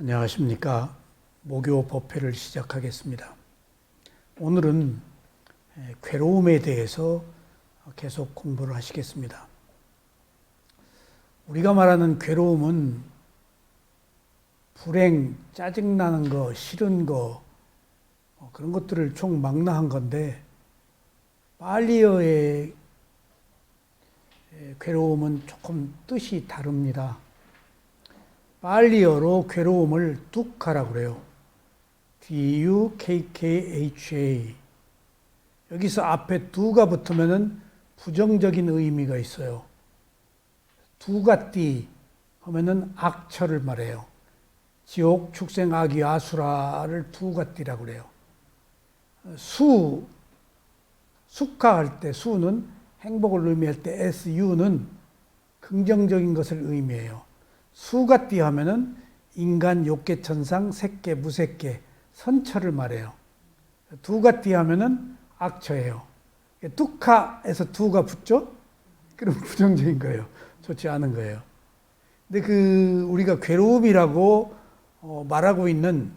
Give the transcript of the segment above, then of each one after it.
안녕하십니까. 목요 법회를 시작하겠습니다. 오늘은 괴로움에 대해서 계속 공부를 하시겠습니다. 우리가 말하는 괴로움은 불행, 짜증나는 거, 싫은 거, 그런 것들을 총망라한 건데, 팔리어의 괴로움은 조금 뜻이 다릅니다. 팔리어로 괴로움을 두카라고 그래요. D-U-K-K-H-A. 여기서 앞에 두가 붙으면은 부정적인 의미가 있어요. 두가띠 하면은 악처를 말해요. 지옥, 축생, 악이, 아수라를 두가띠라고 그래요. 숙하할 때 수는 행복을 의미할 때 SU는 긍정적인 것을 의미해요. 수가띠 하면은 인간, 욕계천상, 색계, 무색계, 선처를 말해요. 두가띠 하면은 악처예요. 뚜카에서 두가 붙죠? 그럼 부정적인 거예요. 좋지 않은 거예요. 근데 우리가 괴로움이라고 말하고 있는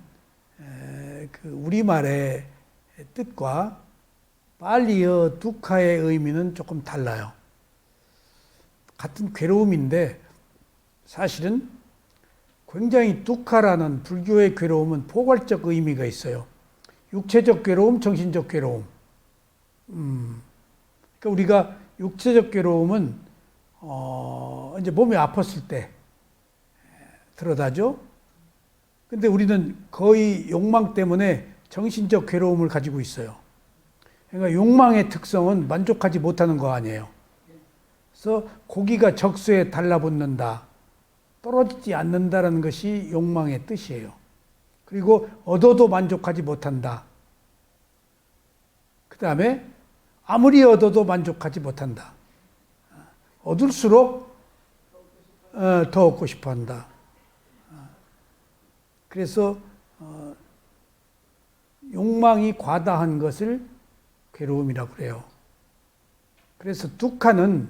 우리말의 뜻과 팔리어 두카의 의미는 조금 달라요. 같은 괴로움인데 사실은 굉장히 두카라는 불교의 괴로움은 포괄적 의미가 있어요. 육체적 괴로움, 정신적 괴로움. 그러니까 우리가 육체적 괴로움은 이제 몸이 아팠을 때 들어다죠. 근데 우리는 거의 욕망 때문에 정신적 괴로움을 가지고 있어요. 그러니까 욕망의 특성은 만족하지 못하는 거 아니에요. 그래서 고기가 적수에 달라붙는다. 떨어지지 않는다는 것이 욕망의 뜻이에요. 그리고 얻어도 만족하지 못한다. 그 다음에 아무리 얻어도 만족하지 못한다. 얻을수록 더 얻고 싶어 한다. 그래서 욕망이 과다한 것을 괴로움이라고 그래요. 그래서 두카는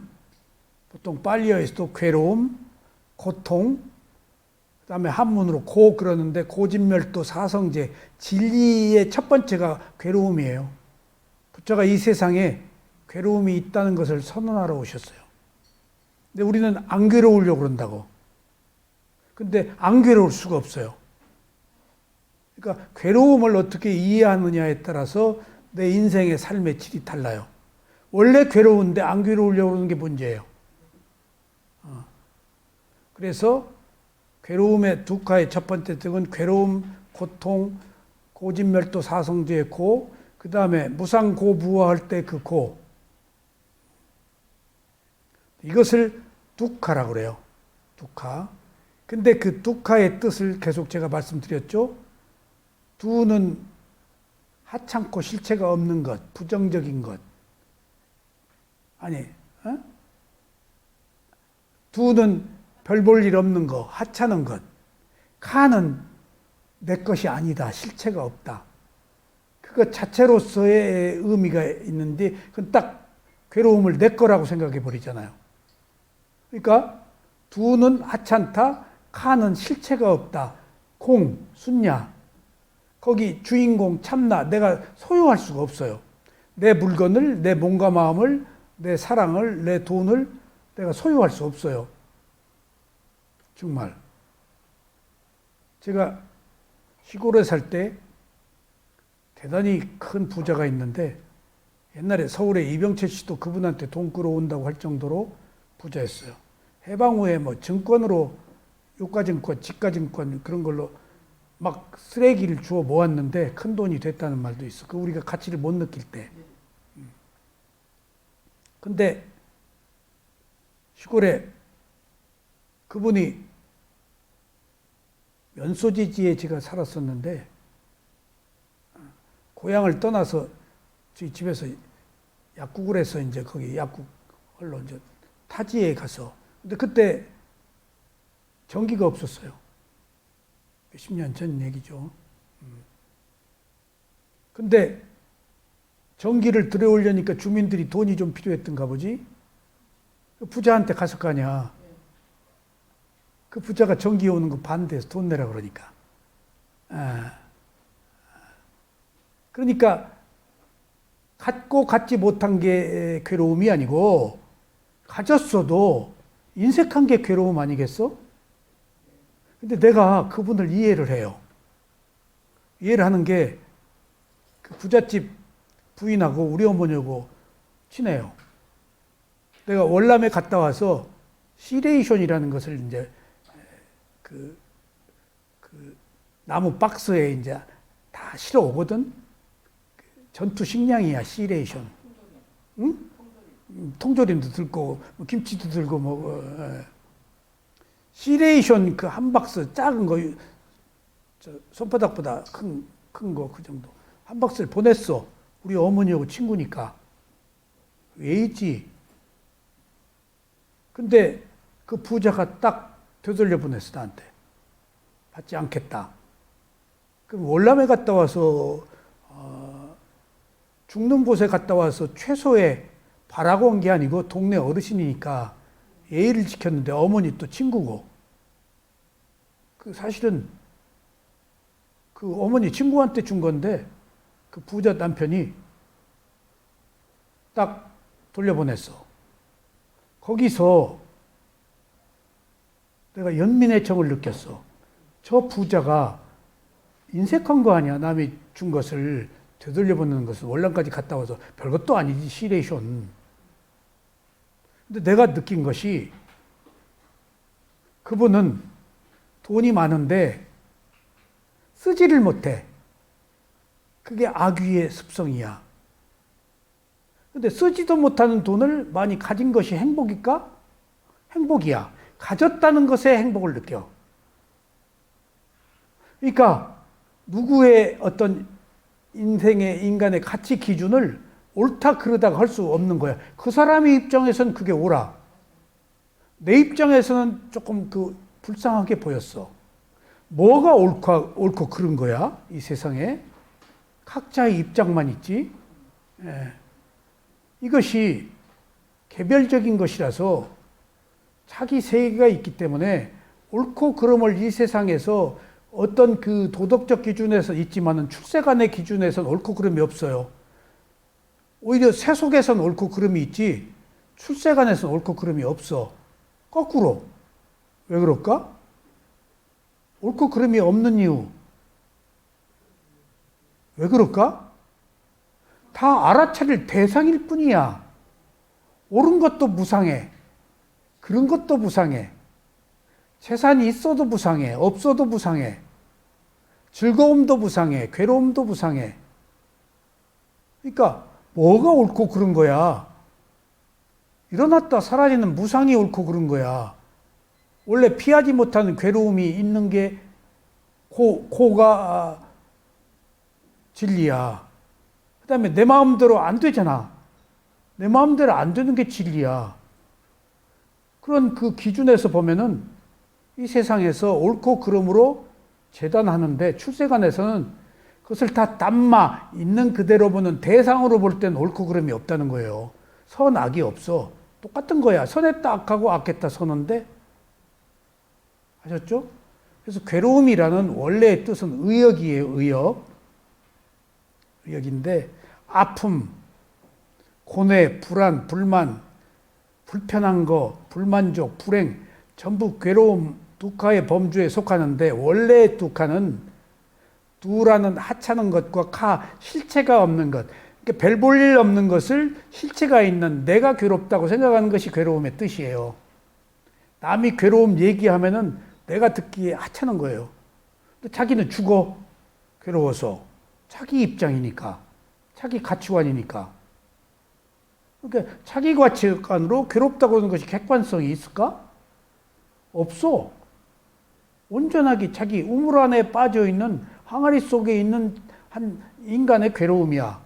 보통 팔리어에서도 괴로움, 고통, 그 다음에 한문으로 고 그러는데 고진멸도 사성제, 진리의 첫 번째가 괴로움이에요. 부처가 이 세상에 괴로움이 있다는 것을 선언하러 오셨어요. 근데 우리는 안 괴로우려고 그런다고. 근데 안 괴로울 수가 없어요. 그러니까 괴로움을 어떻게 이해하느냐에 따라서 내 인생의 삶의 질이 달라요. 원래 괴로운데 안 괴로우려고 그러는 게 문제예요. 그래서 괴로움의 두카의 첫 번째 뜻은 괴로움, 고통, 고진멸도 사성제의 고, 그 다음에 무상고부화할 때 그 고. 이것을 두카라고 그래요. 두카. 근데 그 두카의 뜻을 계속 제가 말씀드렸죠. 두는 하찮고 실체가 없는 것, 부정적인 것. 아니, 두는 별 볼 일 없는 거, 하찮은 것. 카는 내 것이 아니다. 실체가 없다. 그것 자체로서의 의미가 있는데 그건 딱 괴로움을 내 거라고 생각해 버리잖아요. 그러니까 두는 하찮다. 카는 실체가 없다. 공, 순야. 거기 주인공 참나. 내가 소유할 수가 없어요. 내 물건을, 내 몸과 마음을, 내 사랑을, 내 돈을 내가 소유할 수 없어요. 정말. 제가 시골에 살 때 대단히 큰 부자가 있는데 옛날에 서울에 이병철 씨도 그분한테 돈 끌어온다고 할 정도로 부자였어요. 해방 후에 뭐 증권으로 유가증권, 지가증권 그런 걸로 막 쓰레기를 주워 모았는데 큰 돈이 됐다는 말도 있어. 그 우리가 가치를 못 느낄 때. 근데 시골에 그분이 면소지지에 제가 살았었는데 고향을 떠나서 저희 집에서 약국을 해서 이제 거기 약국 홀로 이제 타지에 가서 근데 그때 전기가 없었어요. 몇십 년 전 얘기죠. 근데 전기를 들여오려니까 주민들이 돈이 좀 필요했던가 보지. 부자한테 갔을 거 아니야. 그 부자가 전기 오는 거 반대해서 돈 내라 그러니까. 그러니까 갖고 갖지 못한 게 괴로움이 아니고 가졌어도 인색한 게 괴로움 아니겠어? 근데 내가 그분을 이해를 해요. 이해를 하는 게 그 부잣집 부인하고 우리 어머니하고 친해요. 내가 월남에 갔다 와서 시레이션이라는 것을 이제 그 나무 박스에 이제 다 실어 오거든. 전투 식량이야, 시레이션. 응? 통조림도 들고 김치도 들고 뭐 시레이션 그 한 박스 작은 거 손바닥보다 큰 거 그 정도 한 박스를 보냈어. 우리 어머니하고 친구니까 왜 있지? 근데 그 부자가 딱 되돌려 보냈어 나한테. 받지 않겠다. 그럼 월남에 갔다 와서 죽는 곳에 갔다 와서 최소의 바라고 온 게 아니고 동네 어르신이니까 예의를 지켰는데 어머니 또 친구고 그 사실은 그 어머니 친구한테 준 건데 그 부자 남편이 딱 돌려보냈어. 거기서 내가 연민의 정을 느꼈어. 저 부자가 인색한 거 아니야. 남이 준 것을 되돌려보내는 것은 월남까지 갔다 와서 별것도 아니지 시레이션. 근데 내가 느낀 것이 그분은 돈이 많은데 쓰지를 못해. 그게 악귀의 습성이야. 근데 쓰지도 못하는 돈을 많이 가진 것이 행복일까? 행복이야. 가졌다는 것에 행복을 느껴. 그러니까 누구의 어떤 인간의 가치 기준을 옳다 그르다가 할 수 없는 거야. 그 사람의 입장에서는 그게 옳아. 내 입장에서는 조금 불쌍하게 보였어. 뭐가 옳고 그른 거야? 이 세상에. 각자의 입장만 있지. 이것이 개별적인 것이라서 자기 세계가 있기 때문에 옳고 그름을 이 세상에서 어떤 그 도덕적 기준에서 있지만은 출세간의 기준에서는 옳고 그름이 없어요. 오히려 세속에서는 옳고 그름이 있지 출세간에서는 옳고 그름이 없어. 거꾸로. 왜 그럴까? 옳고 그름이 없는 이유. 왜 그럴까? 다 알아차릴 대상일 뿐이야. 옳은 것도 무상해. 그런 것도 무상해. 재산이 있어도 무상해. 없어도 무상해. 즐거움도 무상해. 괴로움도 무상해. 그러니까 뭐가 옳고 그런 거야? 일어났다 사라지는 무상이 옳고 그런 거야. 원래 피하지 못하는 괴로움이 있는 게 고가 진리야. 그 다음에 내 마음대로 안 되잖아. 내 마음대로 안 되는 게 진리야. 그런 그 기준에서 보면은 이 세상에서 옳고 그름으로 재단하는데 출세간에서는 그것을 다 담마 있는 그대로 보는 대상으로 볼 때는 옳고 그름이 없다는 거예요. 선악이 없어. 똑같은 거야. 선했다 악하고 악했다 선인데. 아셨죠? 그래서 괴로움이라는 원래의 뜻은 의역이에요. 의역인데 아픔, 고뇌, 불안, 불만, 불편한 거, 불만족, 불행 전부 괴로움, 두카의 범주에 속하는데 원래의 두카는 두라는 하찮은 것과 카, 실체가 없는 것. 그러니까 별 볼 일 없는 것을 실체가 있는 내가 괴롭다고 생각하는 것이 괴로움의 뜻이에요. 남이 괴로움 얘기하면은 내가 듣기에 하찮은 거예요. 근데 자기는 죽어. 괴로워서. 자기 입장이니까. 자기 가치관이니까. 그러니까 자기 가치관으로 괴롭다고 하는 것이 객관성이 있을까? 없어. 온전하게 자기 우물 안에 빠져있는 항아리 속에 있는 한 인간의 괴로움이야.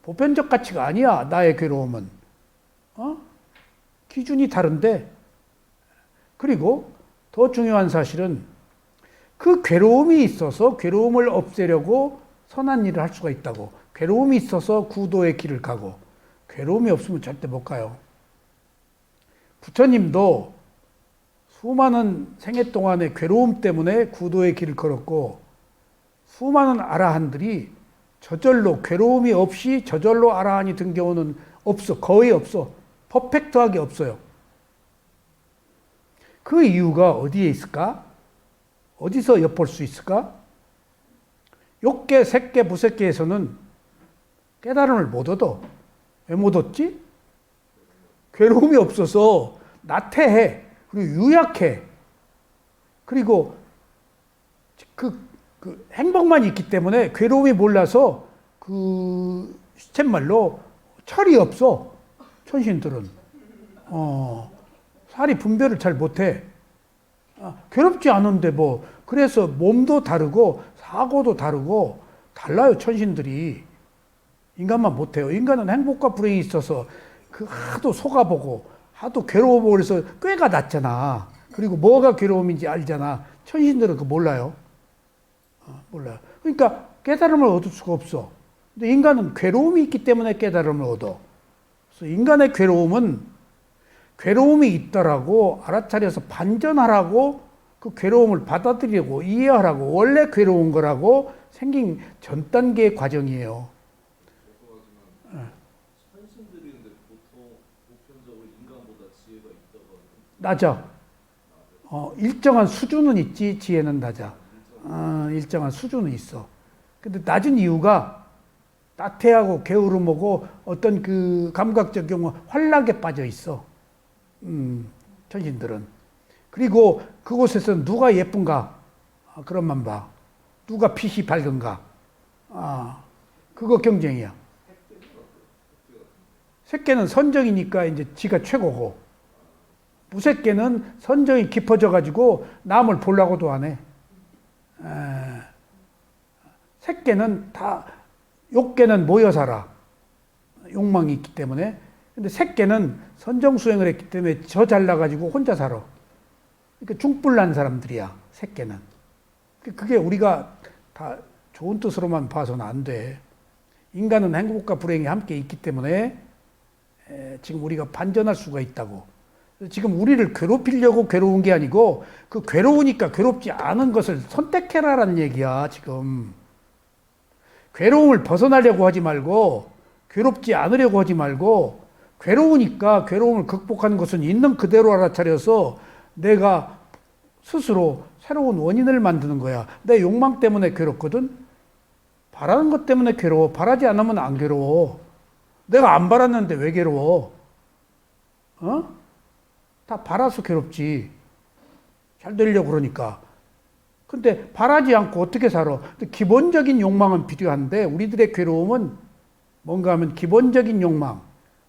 보편적 가치가 아니야. 나의 괴로움은. 기준이 다른데 그리고 더 중요한 사실은 그 괴로움이 있어서 괴로움을 없애려고 선한 일을 할 수가 있다고. 괴로움이 있어서 구도의 길을 가고 괴로움이 없으면 절대 못 가요. 부처님도 수많은 생애 동안의 괴로움 때문에 구도의 길을 걸었고 수많은 아라한들이 저절로 괴로움이 없이 저절로 아라한이 된 경우는 없어. 거의 없어. 퍼펙트하게 없어요. 그 이유가 어디에 있을까? 어디서 엿볼 수 있을까? 욕계, 색계, 부색계에서는 깨달음을 못 얻어. 왜 못 얻지? 괴로움이 없어서 나태해. 그리고 유약해. 그리고 그 행복만 있기 때문에 괴로움이 몰라서 그 시쳇말로 철이 없어. 천신들은. 살이 분별을 잘 못해. 괴롭지 않은데 뭐. 그래서 몸도 다르고 사고도 다르고 달라요, 천신들이. 인간만 못해요. 인간은 행복과 불행이 있어서 하도 속아보고 하도 괴로워보고 그래서 꾀가 났잖아. 그리고 뭐가 괴로움인지 알잖아. 천신들은 그거 몰라요. 몰라요. 그러니까 깨달음을 얻을 수가 없어. 근데 인간은 괴로움이 있기 때문에 깨달음을 얻어. 그래서 인간의 괴로움이 있더라고 알아차려서 반전하라고 그 괴로움을 받아들이고 이해하라고 원래 괴로운 거라고 생긴 전 단계의 과정이에요. 선신들인데 보통 보편적으로 인간보다 지혜가 있다고 낮아. 일정한 수준은 있지 지혜는 낮아. 일정한 수준은 있어. 근데 낮은 이유가 나태하고 게으름하고 어떤 그 감각적 경우 환락에 빠져 있어. 천신들은. 그리고 그곳에서 누가 예쁜가? 그것만 봐. 누가 빛이 밝은가? 그거 경쟁이야. 색계는 선정이니까 이제 지가 최고고, 무색계는 선정이 깊어져 가지고 남을 보려고도 안 해. 색계는 다, 욕계는 모여 살아. 욕망이 있기 때문에. 근데 색계는 선정 수행을 했기 때문에 저 잘나가지고 혼자 살아. 그러니까 중불난 사람들이야, 색계는. 그게 우리가 다 좋은 뜻으로만 봐서는 안 돼. 인간은 행복과 불행이 함께 있기 때문에 지금 우리가 반전할 수가 있다고. 지금 우리를 괴롭히려고 괴로운 게 아니고 그 괴로우니까 괴롭지 않은 것을 선택해라라는 얘기야, 지금. 괴로움을 벗어나려고 하지 말고 괴롭지 않으려고 하지 말고 괴로우니까 괴로움을 극복하는 것은 있는 그대로 알아차려서 내가 스스로 새로운 원인을 만드는 거야. 내 욕망 때문에 괴롭거든. 바라는 것 때문에 괴로워. 바라지 않으면 안 괴로워. 내가 안 바랐는데 왜 괴로워? 다 바라서 괴롭지. 잘 되려고 그러니까. 근데 바라지 않고 어떻게 살아? 기본적인 욕망은 필요한데 우리들의 괴로움은 뭔가 하면 기본적인 욕망,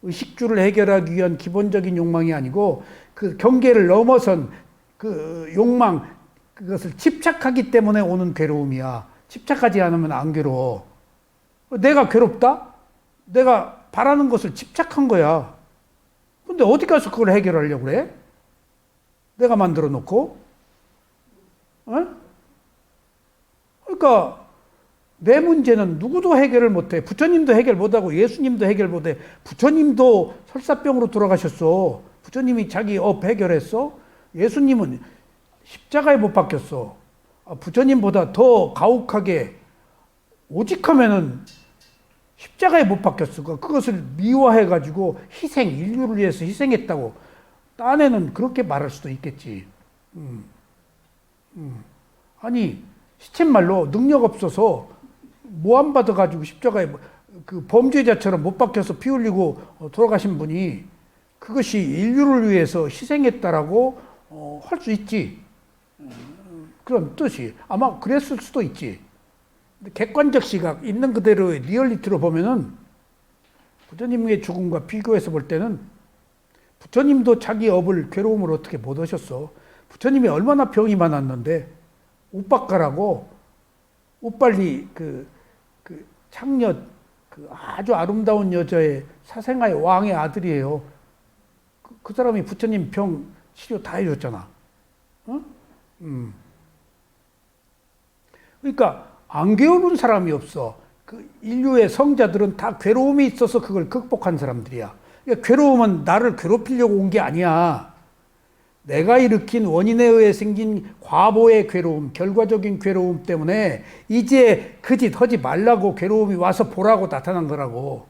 의식주를 해결하기 위한 기본적인 욕망이 아니고 그 경계를 넘어선 그 욕망, 그것을 집착하기 때문에 오는 괴로움이야. 집착하지 않으면 안 괴로워. 내가 괴롭다? 내가 바라는 것을 집착한 거야. 근데 어디 가서 그걸 해결하려고 그래? 내가 만들어 놓고? 그러니까 내 문제는 누구도 해결을 못해. 부처님도 해결 못하고 예수님도 해결 못해. 부처님도 설사병으로 돌아가셨어. 부처님이 자기 업 해결했어. 예수님은 십자가에 못 박혔어. 부처님보다 더 가혹하게 오직하면은 십자가에 못 박혔어. 그것을 미화해가지고 인류를 위해서 희생했다고. 딴에는 그렇게 말할 수도 있겠지. 아니, 시쳇말로 능력 없어서 모함 받아가지고 십자가에 그 범죄자처럼 못 박혀서 피 흘리고 돌아가신 분이 그것이 인류를 위해서 희생했다라고 할 수 있지. 그런 뜻이. 아마 그랬을 수도 있지. 객관적 시각, 있는 그대로의 리얼리티로 보면은 부처님의 죽음과 비교해서 볼 때는 부처님도 자기 업을, 괴로움을 어떻게 못 하셨어. 부처님이 얼마나 병이 많았는데, 우빠가라고, 우빨리 그 창녀, 그 아주 아름다운 여자의 사생아의 왕의 아들이에요. 그 사람이 부처님 병 치료 다 해줬잖아. 그러니까 안 게으른 사람이 없어. 그 인류의 성자들은 다 괴로움이 있어서 그걸 극복한 사람들이야. 그러니까 괴로움은 나를 괴롭히려고 온 게 아니야. 내가 일으킨 원인에 의해 생긴 과보의 괴로움, 결과적인 괴로움 때문에 이제 그 짓 하지 말라고 괴로움이 와서 보라고 나타난 거라고.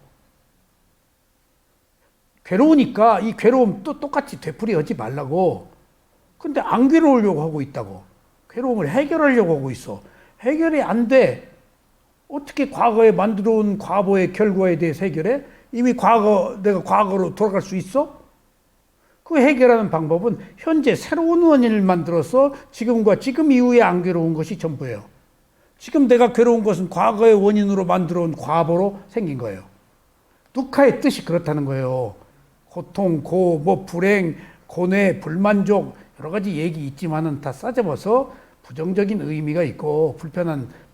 괴로우니까 이 괴로움 또 똑같이 되풀이하지 말라고. 근데 안 괴로우려고 하고 있다고. 괴로움을 해결하려고 하고 있어. 해결이 안 돼. 어떻게 과거에 만들어온 과보의 결과에 대해서 해결해? 이미 내가 과거로 돌아갈 수 있어? 그 해결하는 방법은 현재 새로운 원인을 만들어서 지금과 지금 이후에 안 괴로운 것이 전부예요. 지금 내가 괴로운 것은 과거의 원인으로 만들어온 과보로 생긴 거예요. 두카의 뜻이 그렇다는 거예요. 고통, 불행, 고뇌, 불만족 여러 가지 얘기 있지만은 다 싸잡아서 부정적인 의미가 있고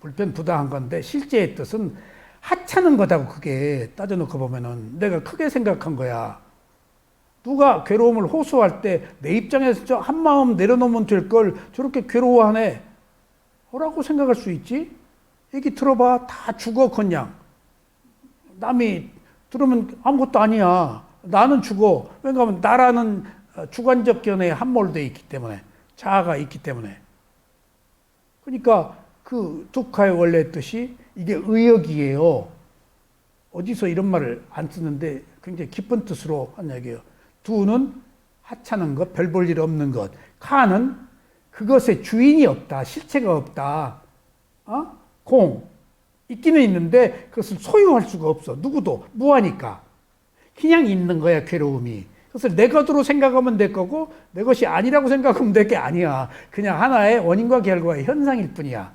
불편부다한 건데 실제의 뜻은 하찮은 거다고 그게 따져놓고 보면은 내가 크게 생각한 거야. 누가 괴로움을 호소할 때 내 입장에서 저 한마음 내려놓으면 될 걸 저렇게 괴로워하네. 뭐라고 생각할 수 있지? 얘기 들어봐. 다 죽어 그냥. 남이 들으면 아무것도 아니야. 나는 죽어. 왜냐하면 나라는 주관적 견해에 함몰되어 있기 때문에. 자아가 있기 때문에. 그러니까 그 두카의 원래 뜻이 이게 의역이에요. 어디서 이런 말을 안 쓰는데 굉장히 기쁜 뜻으로 한 얘기예요. 두는 하찮은 것, 별 볼 일 없는 것. 카는 그것의 주인이 없다, 실체가 없다. 공, 있기는 있는데 그것을 소유할 수가 없어. 누구도 무하니까. 그냥 있는 거야, 괴로움이. 그것을 내 것으로 생각하면 내 거고 내 것이 아니라고 생각하면 내 게 아니야. 그냥 하나의 원인과 결과의 현상일 뿐이야.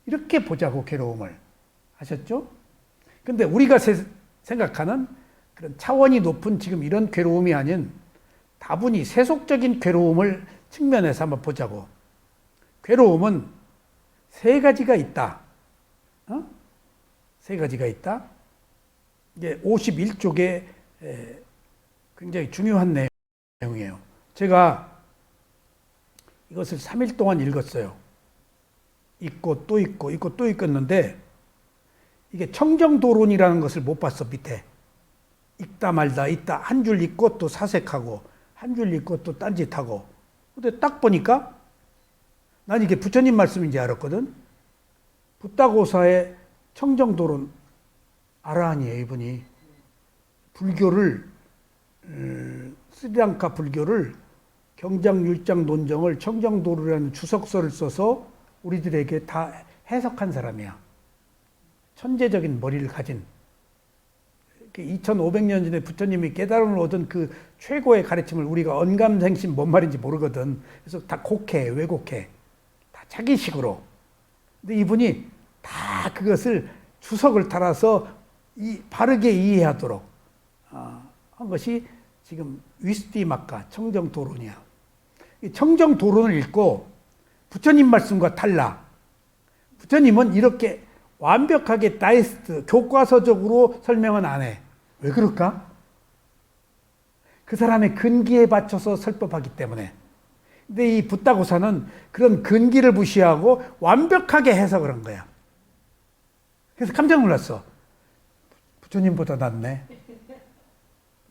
이렇게 보자고, 괴로움을. 아셨죠? 근데 우리가 생각하는 그런 차원이 높은 지금 이런 괴로움이 아닌 다분히 세속적인 괴로움을 측면에서 한번 보자고. 괴로움은 세 가지가 있다. 세 가지가 있다. 이게 51쪽에 굉장히 중요한 내용이에요. 제가 이것을 3일 동안 읽었어요. 읽고 또 읽고 읽고 또 읽었는데 이게 청정도론이라는 것을 못 봤어. 밑에 읽다 말다 한 줄 읽고 또 사색하고 한 줄 읽고 또 딴짓하고. 근데 딱 보니까 난 이게 부처님 말씀인지 알았거든. 붓다고사의 청정도론 아라한이에요. 이분이 불교를 스리랑카 불교를 경장율장 논정을 청정도론이라는 주석서를 써서 우리들에게 다 해석한 사람이야. 천재적인 머리를 가진 2500년 전에 부처님이 깨달음을 얻은 그 최고의 가르침을 우리가 언감생심 뭔 말인지 모르거든. 그래서 다 곡해, 왜곡해. 다 자기식으로. 근데 이분이 다 그것을 주석을 달아서 바르게 이해하도록 한 것이 지금 위스티마카 청정도론이야. 청정도론을 읽고 부처님 말씀과 달라. 부처님은 이렇게 완벽하게 다이스트, 교과서적으로 설명은 안 해. 왜 그럴까? 그 사람의 근기에 받쳐서 설법하기 때문에. 근데 이 붓다고사는 그런 근기를 무시하고 완벽하게 해석을 한 거야. 그래서 깜짝 놀랐어. 부처님보다 낫네.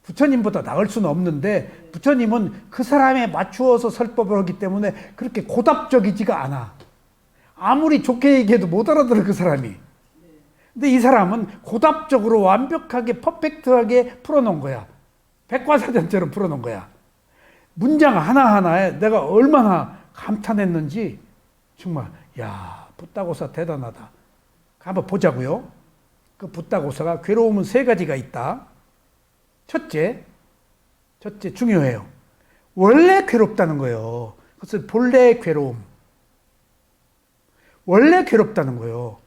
부처님보다 나을 수는 없는데 부처님은 그 사람에 맞추어서 설법을 하기 때문에 그렇게 고답적이지가 않아. 아무리 좋게 얘기해도 못 알아들어 그 사람이. 근데 이 사람은 고답적으로 완벽하게 퍼펙트하게 풀어놓은 거야. 백과사전처럼 풀어놓은 거야. 문장 하나하나에 내가 얼마나 감탄했는지 정말 야 붓다고사 대단하다. 한번 보자고요. 그 붓다고사가 괴로움은 세 가지가 있다. 첫째 중요해요. 원래 괴롭다는 거예요. 그것을 본래 괴로움. 원래 괴롭다는 거예요.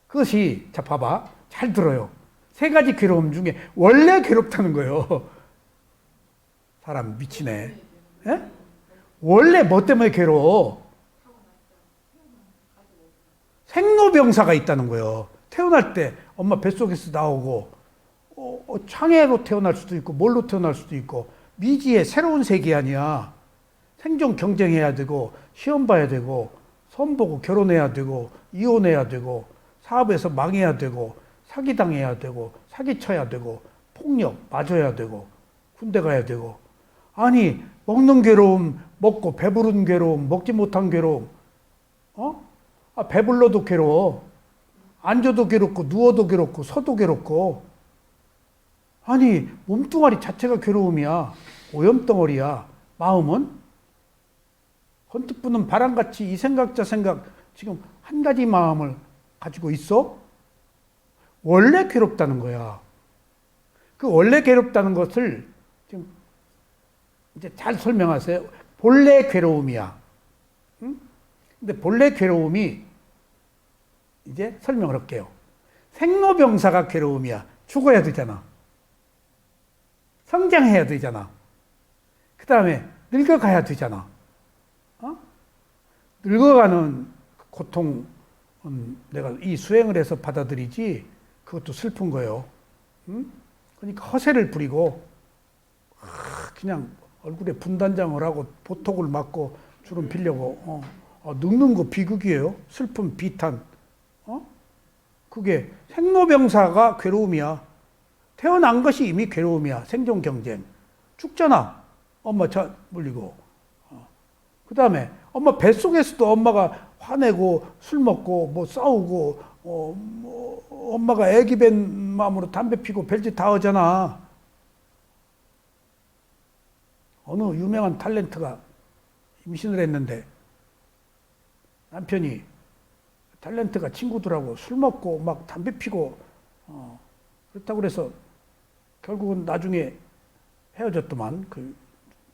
그것이 자 봐봐. 잘 들어요. 세 가지 괴로움 중에 원래 괴롭다는 거예요. 사람 미치네. 예? 원래 뭐 때문에 괴로워? 생로병사가 있다는 거예요. 태어날 때 엄마 뱃속에서 나오고 창해로 태어날 수도 있고 뭘로 태어날 수도 있고 미지의 새로운 세계 아니야. 생존 경쟁해야 되고 시험 봐야 되고 선 보고 결혼해야 되고 이혼해야 되고 사업에서 망해야 되고 사기당해야 되고 사기쳐야 되고 폭력 맞아야 되고 군대 가야 되고 아니, 먹는 괴로움, 먹고 배부른 괴로움, 먹지 못한 괴로움. 배불러도 괴로워. 앉아도 괴롭고, 누워도 괴롭고, 서도 괴롭고. 아니, 몸뚱아리 자체가 괴로움이야. 오염덩어리야. 마음은? 헌뜩 부는 바람같이 이 생각 저 생각 지금 한 가지 마음을 가지고 있어? 원래 괴롭다는 거야. 그 원래 괴롭다는 것을 지금 이제 잘 설명하세요. 본래 괴로움이야. 응? 근데 본래 괴로움이 이제 설명을 할게요. 생로병사가 괴로움이야. 죽어야 되잖아. 성장해야 되잖아. 그 다음에 늙어가야 되잖아. 늙어가는 고통은 내가 이 수행을 해서 받아들이지 그것도 슬픈 거예요. 응? 그러니까 허세를 부리고 그냥 얼굴에 분단장을 하고 보톡을 맞고 주름 피려고 늙는 거 비극이에요. 슬픔, 비탄. 그게 생로병사가 괴로움이야. 태어난 것이 이미 괴로움이야. 생존 경쟁. 죽잖아. 엄마 차 물리고. 그 다음에 엄마 뱃속에서도 엄마가 화내고 술 먹고 뭐 싸우고 엄마가 애기 뵌 마음으로 담배 피고 별짓 다 하잖아. 어느 유명한 탤런트가 임신을 했는데 남편이 탤런트가 친구들하고 술 먹고 막 담배 피고 그렇다고 그래서 결국은 나중에 헤어졌더만. 그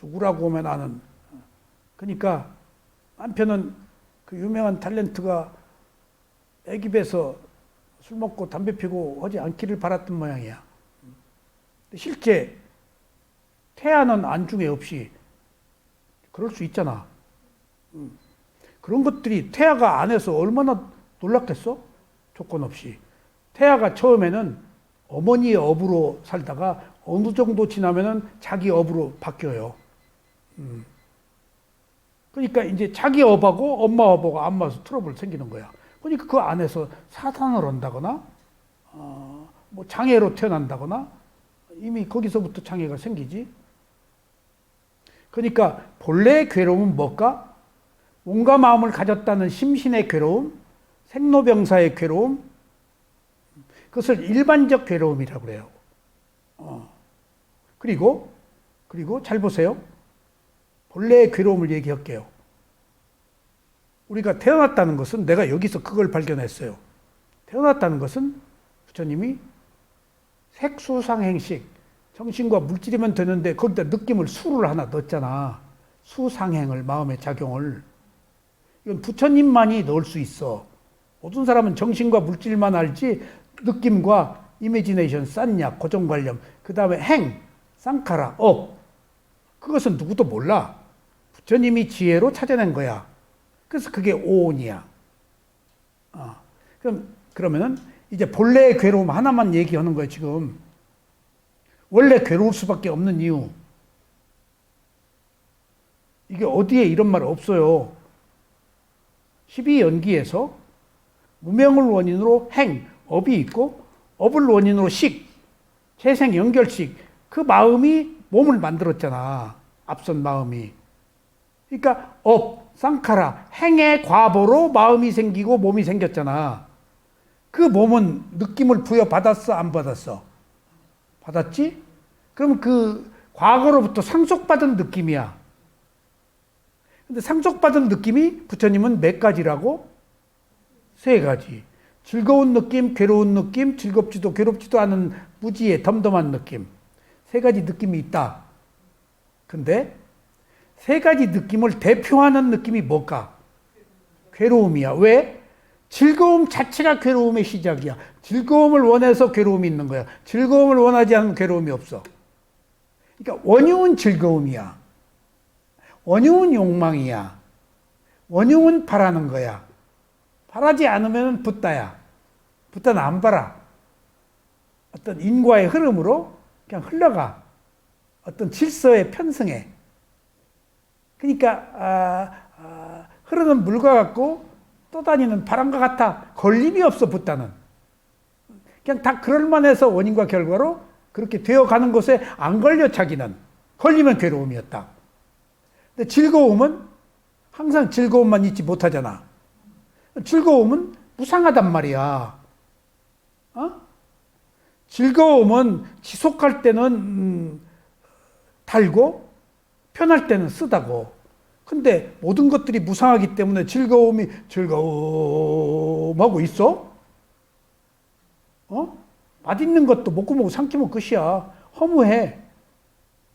누구라고 하면 아는. 그러니까 남편은 그 유명한 탤런트가 애기 배서 술 먹고 담배 피고 하지 않기를 바랐던 모양이야. 실제 태아는 안중에 없이 그럴 수 있잖아. 그런 것들이 태아가 안에서 얼마나 놀랐겠어? 조건 없이. 태아가 처음에는 어머니의 업으로 살다가 어느 정도 지나면은 자기 업으로 바뀌어요. 그러니까 이제 자기 업하고 엄마 업하고 안 맞아서 트러블 생기는 거야. 그러니까 그 안에서 사탄을 한다거나, 뭐 장애로 태어난다거나, 이미 거기서부터 장애가 생기지. 그러니까 본래의 괴로움은 뭘까? 몸과 마음을 가졌다는 심신의 괴로움, 생로병사의 괴로움, 그것을 일반적 괴로움이라고 그래요. 그리고 잘 보세요. 본래의 괴로움을 얘기할게요. 우리가 태어났다는 것은 내가 여기서 그걸 발견했어요. 태어났다는 것은 부처님이 색수상행식, 정신과 물질이면 되는데 거기다 느낌을 수를 하나 넣었잖아. 수상행을, 마음의 작용을. 이건 부처님만이 넣을 수 있어. 모든 사람은 정신과 물질만 알지 느낌과 이미지네이션, 싼약, 고정관념, 그 다음에 행, 쌍카라, 업. 그것은 누구도 몰라. 부처님이 지혜로 찾아낸 거야. 그래서 그게 오온이야. 그러면은 이제 본래의 괴로움 하나만 얘기하는 거예요, 지금. 원래 괴로울 수밖에 없는 이유. 이게 어디에 이런 말 없어요. 12연기에서 무명을 원인으로 행, 업이 있고 업을 원인으로 식, 재생 연결식. 그 마음이 몸을 만들었잖아. 앞선 마음이. 그러니까 업, 쌍카라, 행의 과보로 마음이 생기고 몸이 생겼잖아. 그 몸은 느낌을 부여받았어, 안 받았어? 받았지? 그럼 그 과거로부터 상속받은 느낌이야. 근데 상속받은 느낌이 부처님은 몇 가지라고? 세 가지. 즐거운 느낌, 괴로운 느낌, 즐겁지도 괴롭지도 않은 무지의 덤덤한 느낌. 세 가지 느낌이 있다. 근데 세 가지 느낌을 대표하는 느낌이 뭘까? 괴로움이야. 왜? 즐거움 자체가 괴로움의 시작이야. 즐거움을 원해서 괴로움이 있는 거야. 즐거움을 원하지 않으면 괴로움이 없어. 그러니까 원흉은 즐거움이야. 원흉은 욕망이야. 원흉은 바라는 거야. 바라지 않으면 붓다야. 붓다는 안 바라. 어떤 인과의 흐름으로 그냥 흘러가. 어떤 질서에 편승해. 그러니까 흐르는 물과 같고 떠다니는 바람과 같아. 걸림이 없어, 붓다는. 그냥 다 그럴만해서 원인과 결과로 그렇게 되어가는 곳에 안 걸려, 자기는. 걸리면 괴로움이었다. 근데 즐거움은 항상 즐거움만 있지 못하잖아. 즐거움은 무상하단 말이야. 어? 즐거움은 지속할 때는 달고 편할 때는 쓰다고. 근데 모든 것들이 무상하기 때문에 즐거움하고 있어? 맛있는 것도 먹고 삼키면 끝이야. 허무해.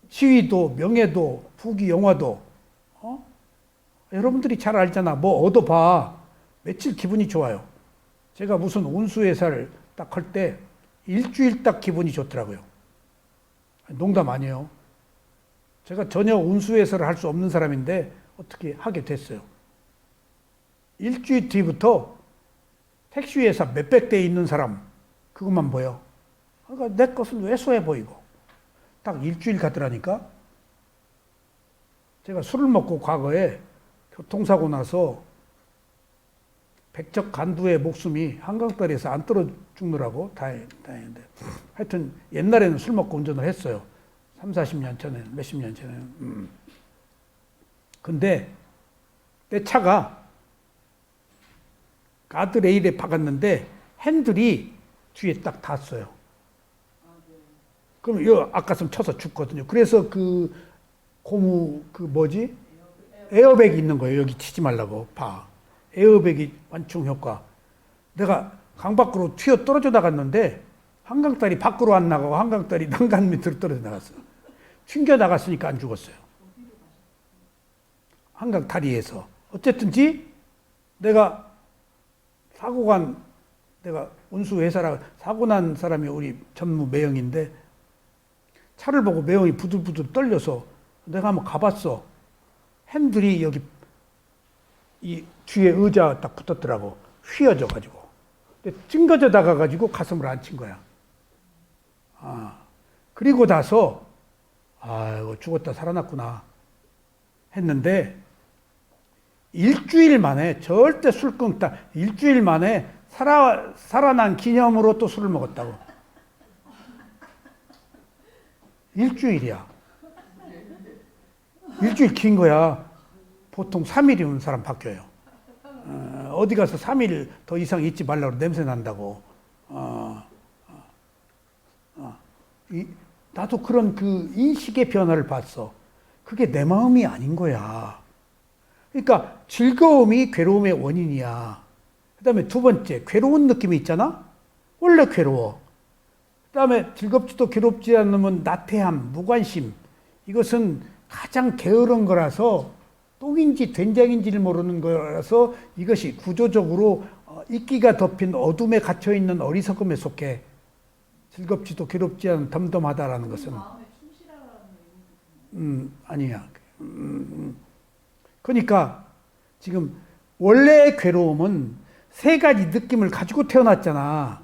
지위도 명예도 부귀 영화도. 여러분들이 잘 알잖아. 뭐 얻어봐. 며칠 기분이 좋아요. 제가 무슨 운수회사를 딱 할 때 일주일 딱 기분이 좋더라고요. 농담 아니에요. 제가 전혀 운수회사를 할 수 없는 사람인데 어떻게 하게 됐어요. 일주일 뒤부터 택시회사 몇백 대 있는 사람 그것만 보여. 그러니까 내 것은 왜소해 보이고. 딱 일주일 가더라니까. 제가 술을 먹고 과거에 교통사고 나서 백척 간두의 목숨이 한강다리에서 안 떨어 죽느라고 다행인데. 하여튼 옛날에는 술 먹고 운전을 했어요. 3, 40년 전에, 몇십 년 전에. 근데 내 차가 가드레일에 박았는데 핸들이 뒤에 딱 닿았어요. 그럼 이 아까선 쳐서 죽거든요. 그래서 그 고무 그 뭐지? 에어백이 있는 거예요. 여기 치지 말라고. 봐. 에어백이 완충 효과. 내가 강 밖으로 튀어 떨어져 나갔는데 한강다리 밖으로 안 나가고 한강다리 난간 밑으로 떨어져 나갔어. 튕겨 나갔으니까 안 죽었어요. 한강 다리에서. 어쨌든지 내가 내가 운수회사라 사고 난 사람이 우리 전무 매형인데 차를 보고 매형이 부들부들 떨려서 내가 한번 가봤어. 핸들이 여기 이 뒤에 의자 딱 붙었더라고. 휘어져 가지고. 근데 찡겨져 나가 가지고 가슴을 안 친 거야. 그리고 나서 아이고 죽었다 살아났구나 했는데 일주일 만에 절대 술 끊다. 일주일 만에 살아난 기념으로 또 술을 먹었다고. 일주일이야. 일주일 긴 거야. 보통 3일이면 사람 바뀌어요. 어디 가서 3일 더 이상 있지 말라고 냄새 난다고. 나도 그런 그 인식의 변화를 봤어. 그게 내 마음이 아닌 거야. 그러니까 즐거움이 괴로움의 원인이야. 그 다음에 두 번째, 괴로운 느낌이 있잖아? 원래 괴로워. 그 다음에 즐겁지도 괴롭지 않으면 나태함, 무관심. 이것은 가장 게으른 거라서 똥인지 된장인지를 모르는 거라서 이것이 구조적으로 이끼가 덮인 어둠에 갇혀있는 어리석음에 속해. 즐겁지도 괴롭지 않은 덤덤하다라는 것은. 아니야. 그러니까 지금 원래의 괴로움은 세 가지 느낌을 가지고 태어났잖아.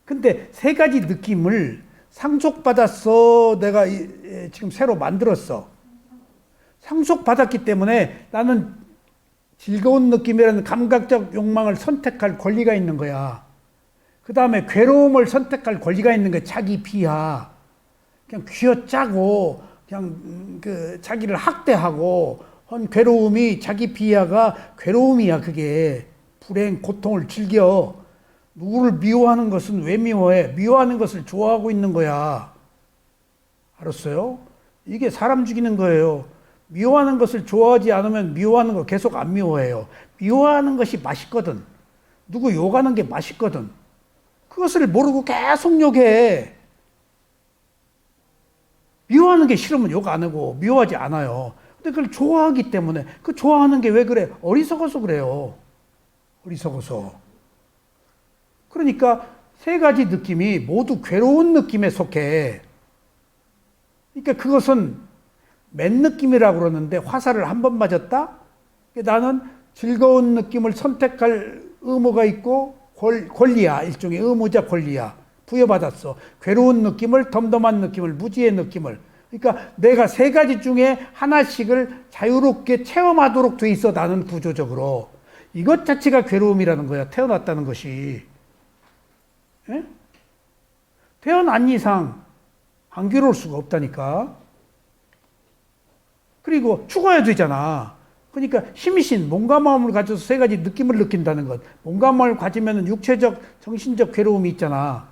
근데 세 가지 느낌을 상속받았어. 내가 지금 새로 만들었어. 상속받았기 때문에 나는 즐거운 느낌이라는 감각적 욕망을 선택할 권리가 있는 거야. 그 다음에 괴로움을 선택할 권리가 있는 거야. 자기 비하. 그냥 쥐어짜고 그냥 그 자기를 학대하고 한 괴로움이 자기 비하가 괴로움이야. 그게 불행, 고통을 즐겨. 누구를 미워하는 것은 왜 미워해? 미워하는 것을 좋아하고 있는 거야. 알았어요? 이게 사람 죽이는 거예요. 미워하는 것을 좋아하지 않으면 미워하는 거 계속 안 미워해요. 미워하는 것이 맛있거든. 누구 욕하는 게 맛있거든. 그것을 모르고 계속 욕해. 미워하는 게 싫으면 욕 안 하고 미워하지 않아요. 근데 그걸 좋아하기 때문에 그 좋아하는 게 왜 그래? 어리석어서 그래요. 어리석어서. 그러니까 세 가지 느낌이 모두 괴로운 느낌에 속해. 그러니까 그것은 맨 느낌이라고 그러는데 화살을 한 번 맞았다? 나는 즐거운 느낌을 선택할 의무가 있고 권리야. 일종의 의무자 권리야. 부여받았어. 괴로운 느낌을, 덤덤한 느낌을, 무지의 느낌을. 그러니까 내가 세 가지 중에 하나씩을 자유롭게 체험하도록 돼 있어. 나는 구조적으로. 이것 자체가 괴로움이라는 거야. 태어났다는 것이. 예? 태어난 이상 안 괴로울 수가 없다니까. 그리고 죽어야 되잖아. 그러니까 심신, 몸과 마음을 가져서 세 가지 느낌을 느낀다는 것. 몸과 마음을 가지면 육체적, 정신적 괴로움이 있잖아.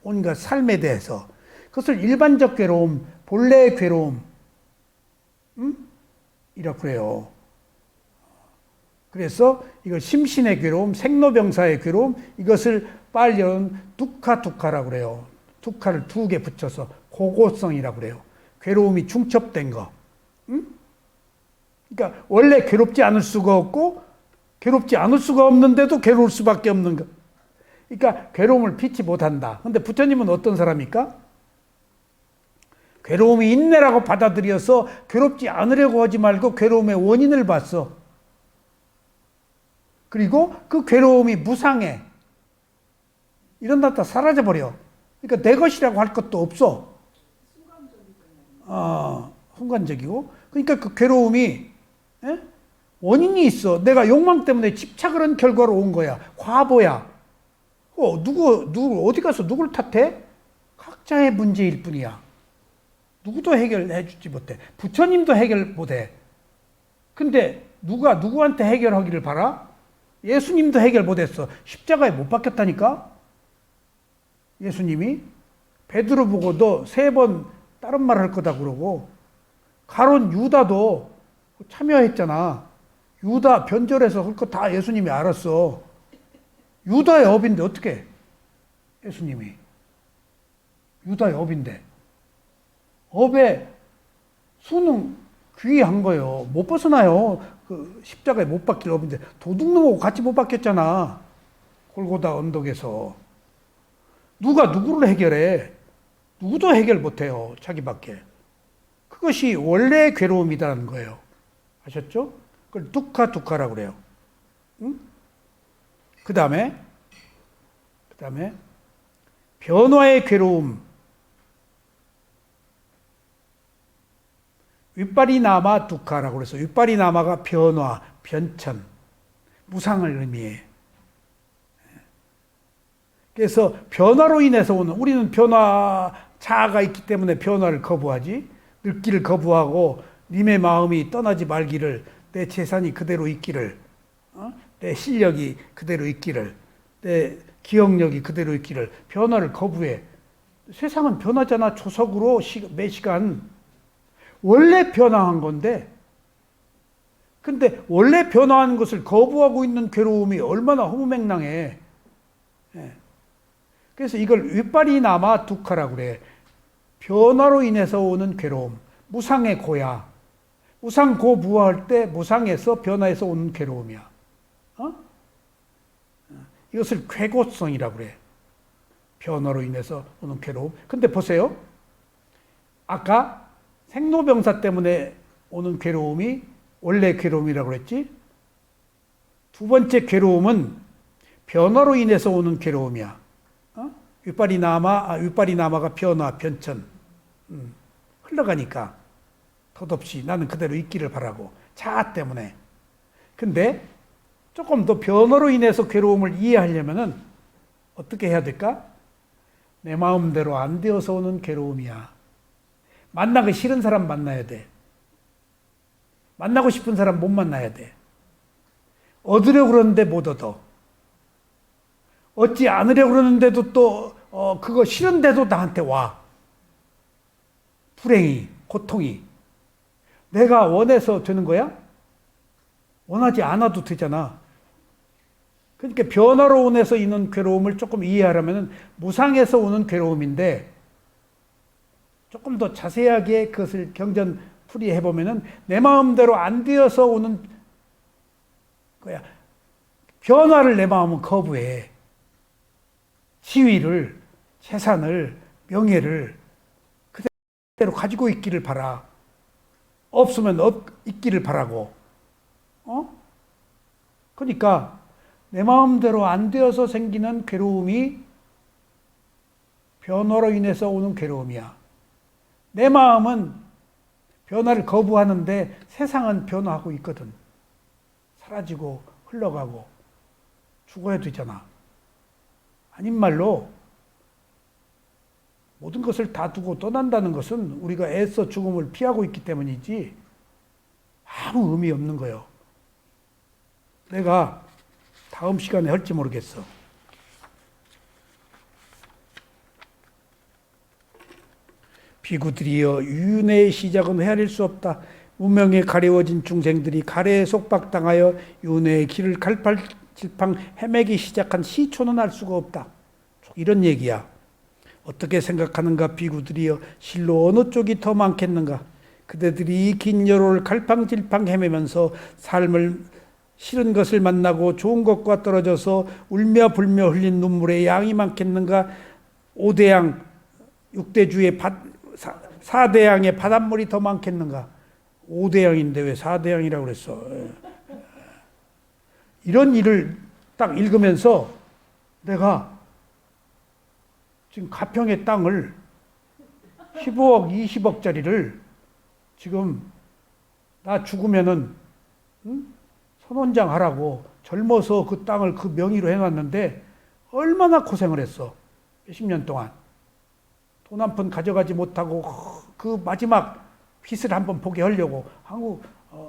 온갖 삶에 대해서. 그것을 일반적 괴로움, 본래의 괴로움, 이라고 그래요. 그래서 이걸 심신의 괴로움, 생로병사의 괴로움, 이것을 빨리는 두카라고 그래요. 두카를 두 개 붙여서 고고성이라고 그래요. 괴로움이 중첩된 거. 그러니까 원래 괴롭지 않을 수가 없고 괴롭지 않을 수가 없는데도 괴로울 수밖에 없는 거. 그러니까 괴로움을 피치 못한다. 근데 부처님은 어떤 사람입니까? 괴로움이 있네라고 받아들여서 괴롭지 않으려고 하지 말고 괴로움의 원인을 봤어. 그리고 그 괴로움이 무상해. 이런다 사라져버려. 그러니까 내 것이라고 할 것도 없어. 순간적이고. 그러니까 그 괴로움이 원인이 있어. 내가 욕망 때문에 집착을 한 결과로 온 거야. 과보야. 누구 어디 가서 누굴 탓해? 각자의 문제일 뿐이야. 누구도 해결해 주지 못해. 부처님도 해결 못해. 근데 누가 누구한테 해결하기를 바라? 예수님도 해결 못했어. 십자가에 못 박혔다니까? 예수님이 베드로 보고 너 3번 다른 말 할 거다 그러고, 가론 유다도 참여했잖아. 유다 변절해서 할 거 다 예수님이 알았어. 유다의 업인데 어떻게? 예수님이 유다의 업인데 업에 수능 귀한 거예요. 못 벗어나요. 그 십자가에 못 박힐 업인데 도둑놈하고 같이 못 박혔잖아. 골고다 언덕에서. 누가 누구를 해결해? 누구도 해결 못해요. 자기밖에. 그것이 원래의 괴로움이라는 거예요. 아셨죠? 그걸 두카라고 그래요. 응? 그 다음에 변화의 괴로움. 윗바리나마 두카라고 그래서 윗바리나마가 변화, 변천, 무상을 의미해. 그래서 변화로 인해서 오는, 우리는 변화 자아가 있기 때문에 변화를 거부하지. 늙기를 거부하고 님의 마음이 떠나지 말기를, 내 재산이 그대로 있기를, 내 실력이 그대로 있기를, 내 기억력이 그대로 있기를, 변화를 거부해. 세상은 변하잖아. 초석으로 매 시간. 원래 변화한 건데, 근데 원래 변화한 것을 거부하고 있는 괴로움이 얼마나 허무맹랑해. 그래서 이걸 윗바리나마 두카라고 그래. 변화로 인해서 오는 괴로움. 무상의 고야. 무상고부화할 때 무상에서 변화해서 오는 괴로움이야. 이것을 괴고성이라고 그래. 변화로 인해서 오는 괴로움. 근데 보세요. 아까 생로병사 때문에 오는 괴로움이 원래 괴로움이라고 그랬지? 두 번째 괴로움은 변화로 인해서 오는 괴로움이야. 윗바리나마가 변화, 변천. 흘러가니까 덧없이 나는 그대로 있기를 바라고. 자아 때문에. 근데 조금 더 변화로 인해서 괴로움을 이해하려면은 어떻게 해야 될까? 내 마음대로 안 되어서 오는 괴로움이야. 만나기 싫은 사람 만나야 돼. 만나고 싶은 사람 못 만나야 돼. 얻으려고 그러는데 못 얻어. 얻지 않으려고 그러는데도 또 그거 싫은데도 나한테 와. 불행이, 고통이. 내가 원해서 되는 거야? 원하지 않아도 되잖아. 그러니까 변화로 인해서 있는 괴로움을 조금 이해하려면 무상에서 오는 괴로움인데, 조금 더 자세하게 그것을 경전 풀이해보면은 내 마음대로 안 되어서 오는 거야. 변화를 내 마음은 거부해. 지위를, 재산을, 명예를 그대로 가지고 있기를 바라. 없으면 있기를 바라고. 그러니까 내 마음대로 안 되어서 생기는 괴로움이 변화로 인해서 오는 괴로움이야. 내 마음은 변화를 거부하는데 세상은 변화하고 있거든. 사라지고 흘러가고 죽어야 되잖아. 아닌 말로 모든 것을 다 두고 떠난다는 것은 우리가 애써 죽음을 피하고 있기 때문이지 아무 의미 없는 거예요. 내가 다음 시간에 할지 모르겠어. 비구들이여, 윤회의 시작은 헤아릴 수 없다. 무명에 가려워진 중생들이 가래에 속박당하여 윤회의 길을 갈팔질팡 헤매기 시작한 시초는 알 수가 없다. 이런 얘기야. 어떻게 생각하는가 비구들이여, 실로 어느 쪽이 더 많겠는가? 그대들이 이 긴 여로를 갈팡질팡 헤매면서 삶을 싫은 것을 만나고 좋은 것과 떨어져서 울며 불며 흘린 눈물의 양이 많겠는가? 5대양 6대주의 4대양의 바닷물이 더 많겠는가? 5대양인데 왜 4대양이라고 그랬어? 이런 일을 딱 읽으면서 내가 지금 가평의 땅을 15억, 20억짜리를 지금 나 죽으면은 선원장 하라고 젊어서 그 땅을 그 명의로 해놨는데 얼마나 고생을 했어. 몇십 년 동안. 돈 한 푼 가져가지 못하고 그 마지막 빚을 한번 보게 하려고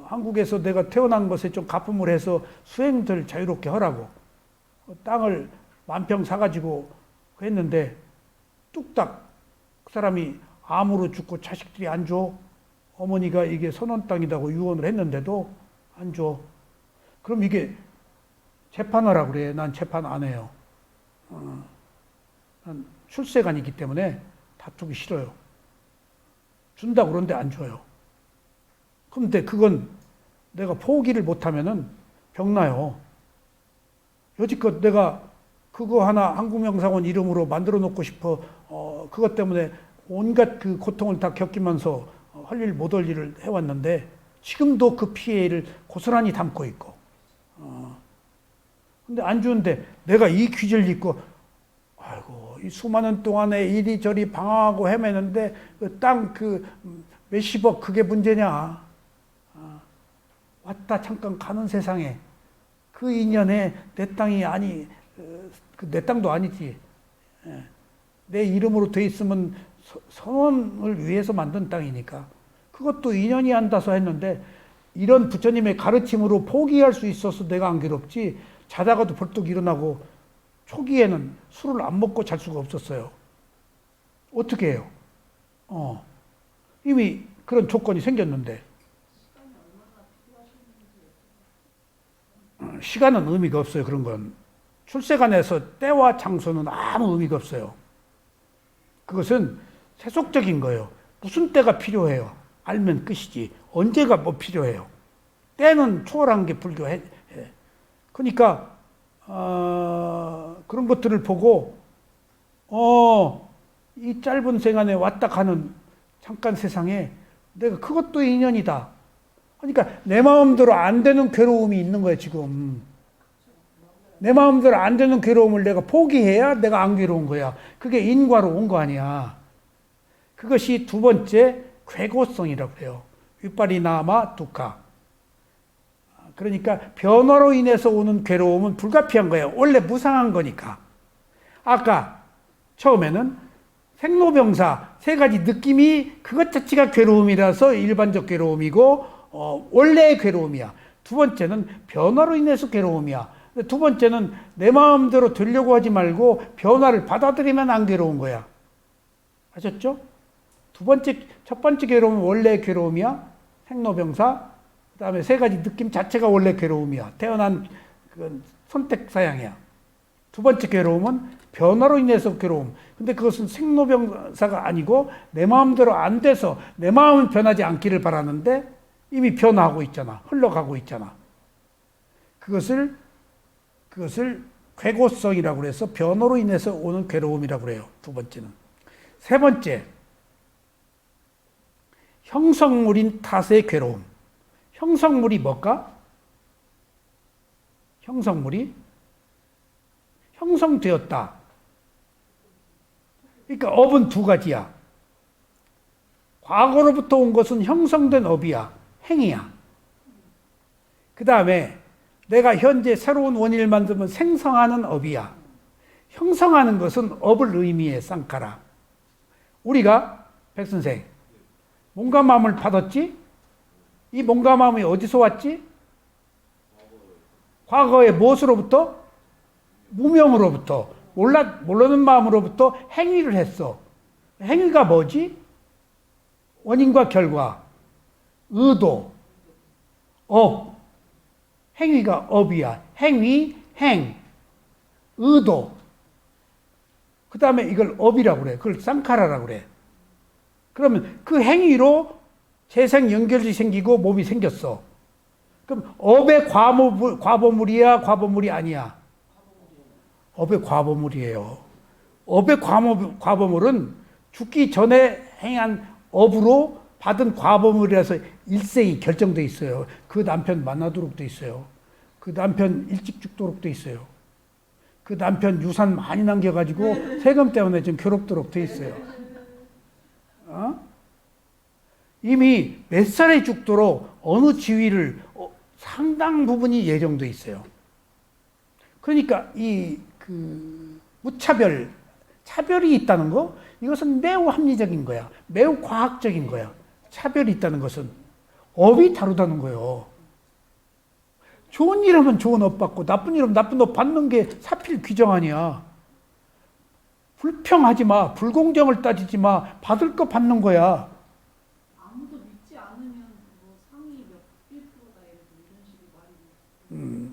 한국에서 내가 태어난 것에 좀 가품을 해서 수행들 자유롭게 하라고 땅을 만평 사가지고 했는데 뚝딱 그 사람이 암으로 죽고 자식들이 안 줘. 어머니가 이게 선원 땅이라고 유언을 했는데도 안 줘. 그럼 이게 재판하라고 그래. 난 재판 안 해요. 난 출세관이기 때문에 다투기 싫어요. 준다 그런데 안 줘요. 그런데 그건 내가 포기를 못하면은 병나요. 여지껏 내가 그거 하나 한국명상원 이름으로 만들어 놓고 싶어. 그것 때문에 온갖 그 고통을 다 겪으면서 할 일 못 할 일을 해왔는데 지금도 그 피해를 고스란히 담고 있고. 근데 안 주는데 내가 이 귀를 잊고 아이고 이 수많은 동안에 이리저리 방황하고 헤매는데 땅 그 몇십억 그게 문제냐. 왔다 잠깐 가는 세상에 그 인연에 내 땅이 아니 내 땅도 아니지. 내 이름으로 돼 있으면 선원을 위해서 만든 땅이니까 그것도 인연이 안 닿아서 했는데 이런 부처님의 가르침으로 포기할 수 있어서 내가 안 괴롭지. 자다가도 벌떡 일어나고 초기에는 술을 안 먹고 잘 수가 없었어요. 어떻게 해요? 이미 그런 조건이 생겼는데 시간은 의미가 없어요. 그런 건 출세관에서 때와 장소는 아무 의미가 없어요. 그것은 세속적인 거예요. 무슨 때가 필요해요? 알면 끝이지. 언제가 뭐 필요해요? 때는 초월한 게 불교해. 그러니까 그런 것들을 보고 이 짧은 생안에 왔다 가는 잠깐 세상에 내가 그것도 인연이다. 그러니까 내 마음대로 안 되는 괴로움이 있는 거예요. 지금 내 마음대로 안 되는 괴로움을 내가 포기해야 내가 안 괴로운 거야. 그게 인과로 온 거 아니야. 그것이 두 번째 괴고성이라고 해요. 위파리나마 두카. 그러니까 변화로 인해서 오는 괴로움은 불가피한 거예요. 원래 무상한 거니까. 아까 처음에는 생로병사 세 가지 느낌이 그것 자체가 괴로움이라서 일반적 괴로움이고 원래의 괴로움이야. 두 번째는 변화로 인해서 괴로움이야. 두 번째는 내 마음대로 되려고 하지 말고 변화를 받아들이면 안 괴로운 거야. 아셨죠? 첫 번째 괴로움은 원래의 괴로움이야. 생로병사. 그 다음에 세 가지 느낌 자체가 원래 괴로움이야. 태어난 그건 선택사양이야. 두 번째 괴로움은 변화로 인해서 괴로움. 근데 그것은 생로병사가 아니고 내 마음대로 안 돼서 내 마음은 변하지 않기를 바라는데 이미 변화하고 있잖아. 흘러가고 있잖아. 그것을 괴고성이라고 해서 변화로 인해서 오는 괴로움이라고 그래요. 두 번째는. 세 번째, 형성물인 탓의 괴로움. 형성물이 뭘까? 형성물이 형성되었다. 그러니까 업은 두 가지야. 과거로부터 온 것은 형성된 업이야. 행위야. 그 다음에 내가 현재 새로운 원인을 만들면 생성하는 업이야. 형성하는 것은 업을 의미해, 쌍카라. 우리가 백선생 몸과 마음을 받았지? 이 몸과 마음이 어디서 왔지? 과거의 무엇으로부터? 무명으로부터. 모르는 마음으로부터 행위를 했어. 행위가 뭐지? 원인과 결과, 의도, 업. 행위가 업이야. 행위, 행, 의도. 그 다음에 이걸 업이라고 그래. 그걸 쌍카라라고 그래. 그러면 그 행위로 재생 연결이 생기고 몸이 생겼어. 그럼 업의 과보물이야, 과보물이 아니야? 업의 과보물이에요. 업의 과보물은 죽기 전에 행한 업으로 받은 과보물이라서 일생이 결정돼 있어요. 그 남편 만나도록 돼 있어요. 그 남편 일찍 죽도록 돼 있어요. 그 남편 유산 많이 남겨가지고 세금 때문에 좀 괴롭도록 돼 있어요. 이미 몇 살에 죽도록 어느 지위를 상당 부분이 예정돼 있어요. 그러니까 무차별, 차별이 있다는 거, 이것은 매우 합리적인 거야. 매우 과학적인 거야. 차별이 있다는 것은 업이 다르다는 거예요. 좋은 일 하면 좋은 업 받고 나쁜 일 하면 나쁜 업 받는 게 사필 규정 아니야. 불평하지 마. 불공정을 따지지 마. 받을 거 받는 거야. 아무도 믿지 않으면 뭐 상위 몇 1%다 이런 식의 말이.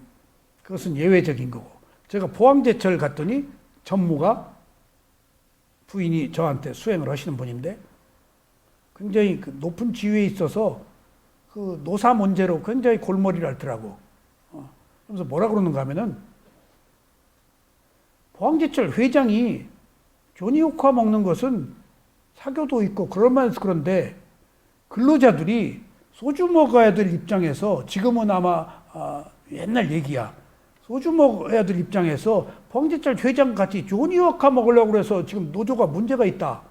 그것은 예외적인 거고. 제가 포항제철 갔더니 전무가 부인이 저한테 수행을 하시는 분인데 굉장히 그 높은 지위에 있어서 그 노사 문제로 굉장히 골머리를 앓더라고. 그래서 뭐라 그러는가 하면은 포항제철 회장이 조니오카 먹는 것은 사교도 있고 그러면서 그런데 근로자들이 소주 먹어야 될 입장에서 지금은 아마 옛날 얘기야. 소주 먹어야 될 입장에서 포항제철 회장같이 조니오카 먹으려고 해서 지금 노조가 문제가 있다.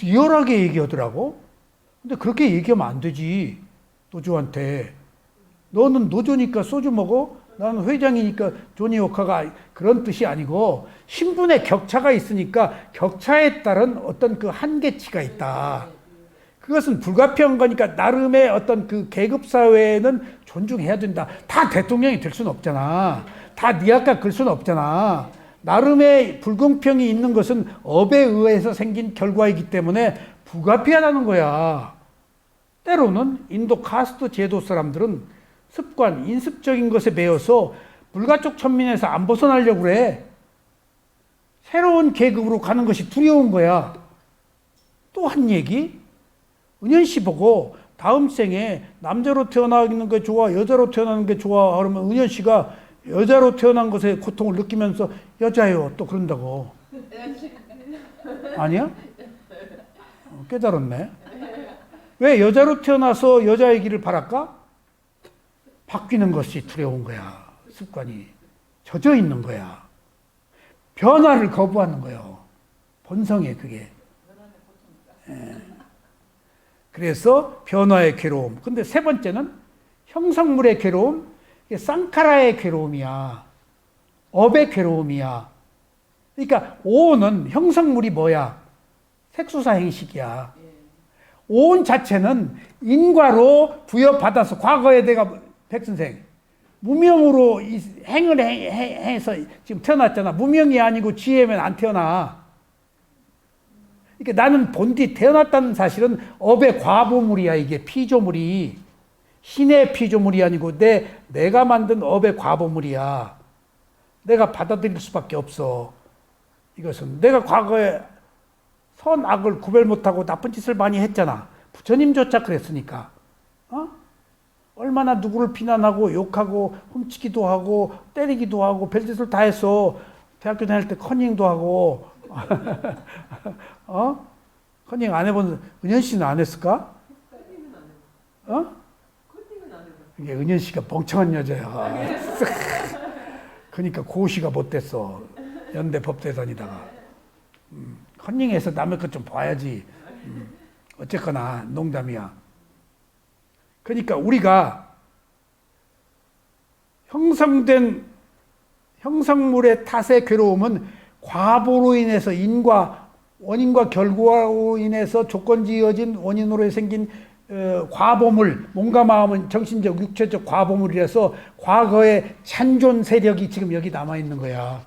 리얼하게 얘기하더라고. 근데 그렇게 얘기하면 안 되지. 노조한테. 너는 노조니까 소주 먹어? 나는 회장이니까 조니오카가 그런 뜻이 아니고 신분의 격차가 있으니까 격차에 따른 어떤 그 한계치가 있다. 그것은 불가피한 거니까 나름의 어떤 그 계급사회는 존중해야 된다. 다 대통령이 될 수는 없잖아. 다 니아까 그럴 수는 없잖아. 나름의 불공평이 있는 것은 업에 의해서 생긴 결과이기 때문에 불가피하다는 거야. 때로는 인도 카스트 제도 사람들은 습관, 인습적인 것에 매여서 불가촉 천민에서 안 벗어나려고 그래. 새로운 계급으로 가는 것이 두려운 거야. 또 한 얘기. 은현 씨 보고 다음 생에 남자로 태어나는 게 좋아, 여자로 태어나는 게 좋아 그러면 은현 씨가 여자로 태어난 것에 고통을 느끼면서 여자요 또 그런다고. 아니야? 깨달았네. 왜 여자로 태어나서 여자의 길을 바랄까? 바뀌는 것이 두려운 거야. 습관이 젖어 있는 거야. 변화를 거부하는 거예요. 본성에 그게. 그래서 변화의 괴로움. 근데 세 번째는 형성물의 괴로움, 이게 쌍카라의 괴로움이야. 업의 괴로움이야. 그러니까 오는 형성물이 뭐야? 색수사 행식이야. 온 자체는 인과로 부여받아서 과거에 내가 백선생 무명으로 행을 해서 지금 태어났잖아. 무명이 아니고 지혜면 안 태어나. 그러니까 나는 본디 태어났다는 사실은 업의 과보물이야. 이게 피조물이 신의 피조물이 아니고 내가 만든 업의 과보물이야. 내가 받아들일 수밖에 없어. 이것은 내가 과거에 선악을 구별 못하고 나쁜 짓을 많이 했잖아. 부처님조차 그랬으니까. 얼마나 누구를 비난하고 욕하고 훔치기도 하고 때리기도 하고 별짓을 다 했어. 대학교 다닐 때 커닝도 하고 커닝 안 해본 은현 씨는 안 했을까? 커팅은 안 해요. 커팅은 안 해요. 이게 은현 씨가 멍청한 여자야. 그러니까 고시가 못 됐어. 연대 법대 다니다가. 커닝해서 남의 것 좀 봐야지. 어쨌거나 농담이야. 그러니까 우리가 형성물의 탓의 괴로움은 과보로 인해서 인과 원인과 결과로 인해서 조건지어진 원인으로 생긴 과보물, 몸과 마음은 정신적, 육체적 과보물이라서 과거의 잔존 세력이 지금 여기 남아있는 거야.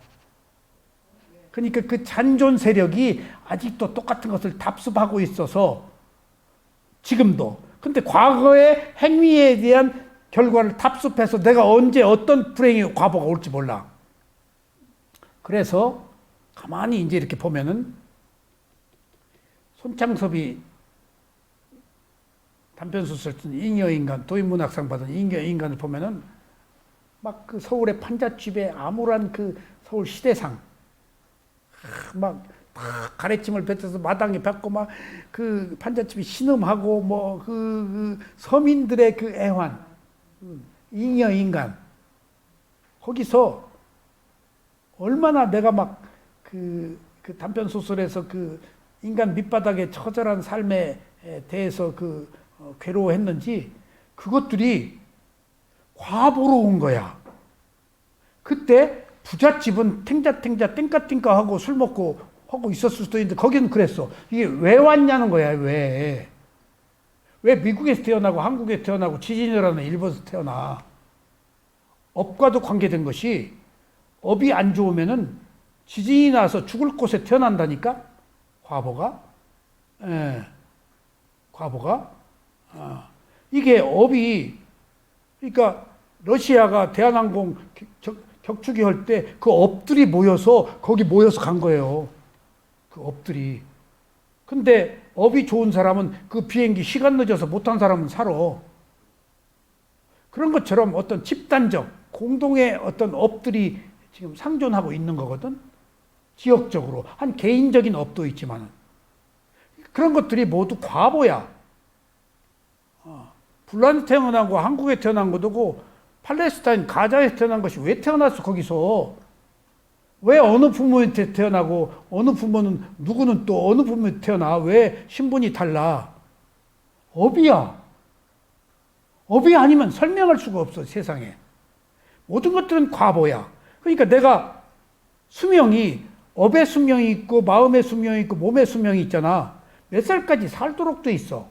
그러니까 그 잔존 세력이 아직도 똑같은 것을 답습하고 있어서 지금도. 근데 과거의 행위에 대한 결과를 답습해서 내가 언제 어떤 불행의 과보가 올지 몰라. 그래서 가만히 이제 이렇게 보면은 손창섭이 단편소설 쓴 잉여인간, 도인문학상 받은 잉여인간을 보면은 막 그 서울의 판잣집에 암울한 그 서울 시대상, 막 가래침을 뱉어서 마당에 뱉고 막 그 판잣집이 신음하고 뭐 그 서민들의 그 애환, 잉여인간, 거기서 얼마나 내가 막 그 단편소설에서 그 인간 밑바닥의 처절한 삶에 대해서 괴로워했는지 그것들이 과보로 온 거야. 그때 부잣집은 탱자탱자 땡까땡까 하고 술 먹고 하고 있었을 수도 있는데 거기는 그랬어. 이게 왜 왔냐는 거야. 왜 미국에서 태어나고 한국에서 태어나고 지진이라는 일본에서 태어나. 업과도 관계된 것이 업이 안 좋으면은 지진이 나서 죽을 곳에 태어난다니까. 과보가. 과보가. 이게 업이, 그러니까 러시아가 대한항공 격추기 할 때 그 업들이 모여서 거기 모여서 간 거예요. 그 업들이. 근데 업이 좋은 사람은 그 비행기 시간 늦어서 못한 사람은 살아. 그런 것처럼 어떤 집단적 공동의 어떤 업들이 지금 상존하고 있는 거거든. 지역적으로 한 개인적인 업도 있지만은 그런 것들이 모두 과보야. 불란에 태어난 거, 한국에 태어난 것도고 팔레스타인 가자에서 태어난 것이 왜 태어났어 거기서? 왜 어느 부모한테 태어나고 어느 부모는 누구는 또 어느 부모한테 태어나? 왜 신분이 달라? 업이야. 업이 아니면 설명할 수가 없어 세상에. 모든 것들은 과보야. 그러니까 내가 수명이 업의 수명이 있고 마음의 수명이 있고 몸의 수명이 있잖아. 몇 살까지 살도록 돼 있어.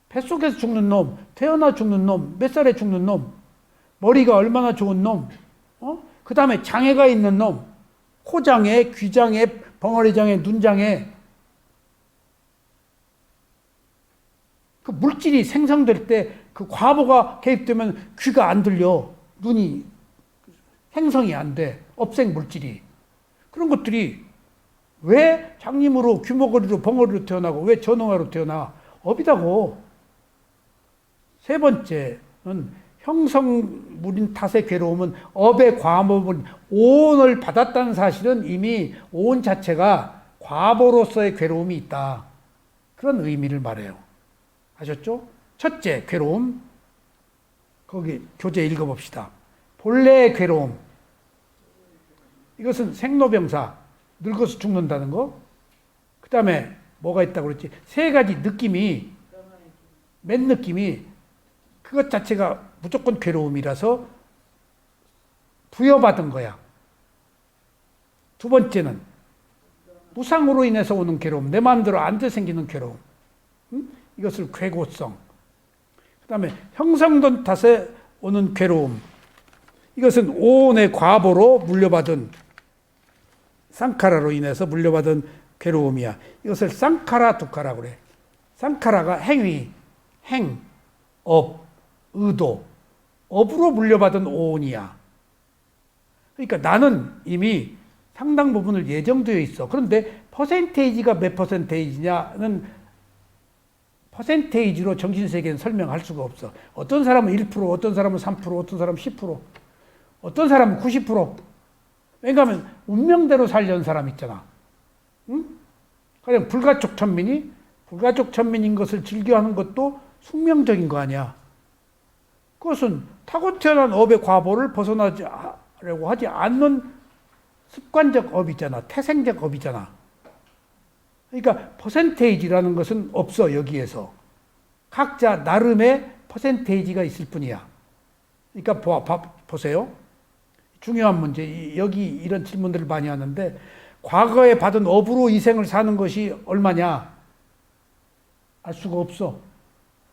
뱃속에서 죽는 놈, 태어나 죽는 놈, 몇 살에 죽는 놈, 머리가 얼마나 좋은 놈, 그 다음에 장애가 있는 놈, 코장애, 귀장애, 벙어리장애, 눈장애. 그 물질이 생성될 때 그 과보가 개입되면 귀가 안 들려. 눈이 생성이 안 돼. 업생 물질이. 그런 것들이 왜 장님으로 귀머거리로 벙어리로 태어나고 왜 전응아로 태어나? 업이다고. 세 번째는 형성물인 탓의 괴로움은 업의 과모물, 오온을 받았다는 사실은 이미 오온 자체가 과보로서의 괴로움이 있다. 그런 의미를 말해요. 아셨죠? 첫째, 괴로움. 거기 교재 읽어봅시다. 본래의 괴로움. 이것은 생로병사, 늙어서 죽는다는 거. 그 다음에 뭐가 있다고 그랬지? 세 가지 느낌이, 맨 느낌이 그것 자체가 무조건 괴로움이라서 부여받은 거야. 두 번째는 무상으로 인해서 오는 괴로움, 내 마음대로 안 돼 생기는 괴로움. 이것을 괴고성. 그 다음에 형성된 탓에 오는 괴로움. 이것은 오온의 과보로 물려받은, 쌍카라로 인해서 물려받은 괴로움이야. 이것을 쌍카라 두카라 그래. 쌍카라가 행위, 업, 의도, 업으로 물려받은 오온이야. 그러니까 나는 이미 상당 부분을 예정되어 있어. 그런데 퍼센테이지가 몇 퍼센테이지냐는 퍼센테이지로 정신세계는 설명할 수가 없어. 어떤 사람은 1%, 어떤 사람은 3%, 어떤 사람은 10%, 어떤 사람은 90%. 왜냐하면 운명대로 살려는 사람 있잖아. 응? 그냥 불가촉 천민이 불가촉 천민인 것을 즐겨하는 것도 숙명적인 거 아니야. 그것은 타고 태어난 업의 과보를 벗어나려고 하지 않는 습관적 업이잖아. 태생적 업이잖아. 그러니까 퍼센테이지라는 것은 없어. 여기에서 각자 나름의 퍼센테이지가 있을 뿐이야. 그러니까 보세요. 중요한 문제. 여기 이런 질문들을 많이 하는데 과거에 받은 업으로 이 생을 사는 것이 얼마냐? 알 수가 없어.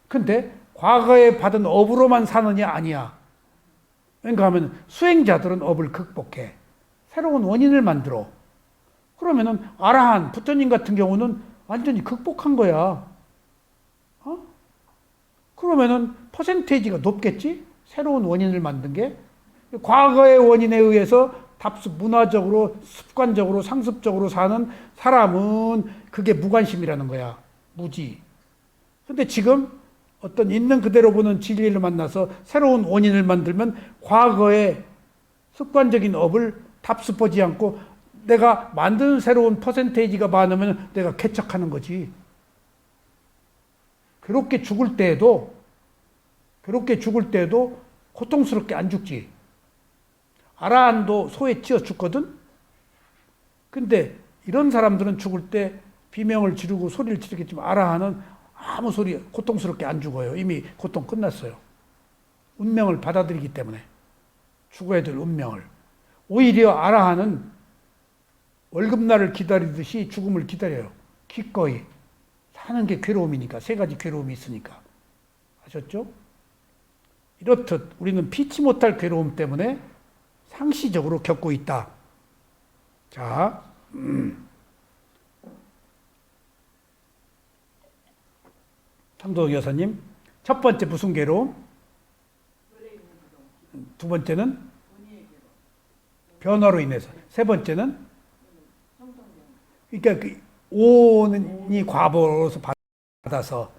근데 과거에 받은 업으로만 사느냐? 아니야. 그러니까 하면 수행자들은 업을 극복해. 새로운 원인을 만들어. 그러면은 아라한 부처님 같은 경우는 완전히 극복한 거야. 어? 그러면은 퍼센테이지가 높겠지? 새로운 원인을 만든 게. 과거의 원인에 의해서 답습, 문화적으로, 습관적으로, 상습적으로 사는 사람은 그게 무관심이라는 거야. 무지. 근데 지금 어떤 있는 그대로 보는 진리를 만나서 새로운 원인을 만들면 과거의 습관적인 업을 답습하지 않고 내가 만드는 새로운 퍼센테이지가 많으면 내가 개척하는 거지. 괴롭게 죽을 때에도 고통스럽게 안 죽지. 아라한도 소에 찌어 죽거든? 근데 이런 사람들은 죽을 때 비명을 지르고 소리를 지르겠지만 아라한은 아무 소리 고통스럽게 안 죽어요. 이미 고통 끝났어요. 운명을 받아들이기 때문에. 죽어야 될 운명을. 오히려 아라한은 월급날을 기다리듯이 죽음을 기다려요. 기꺼이. 사는 게 괴로움이니까. 세 가지 괴로움이 있으니까. 아셨죠? 이렇듯 우리는 피치 못할 괴로움 때문에 상시적으로 겪고 있다. 자, 상도덕 여사님, 첫 번째 무슨 괴로움? 두 번째는 변화로 인해서. 세 번째는 그러니까 그 오는이 과보로서 받아서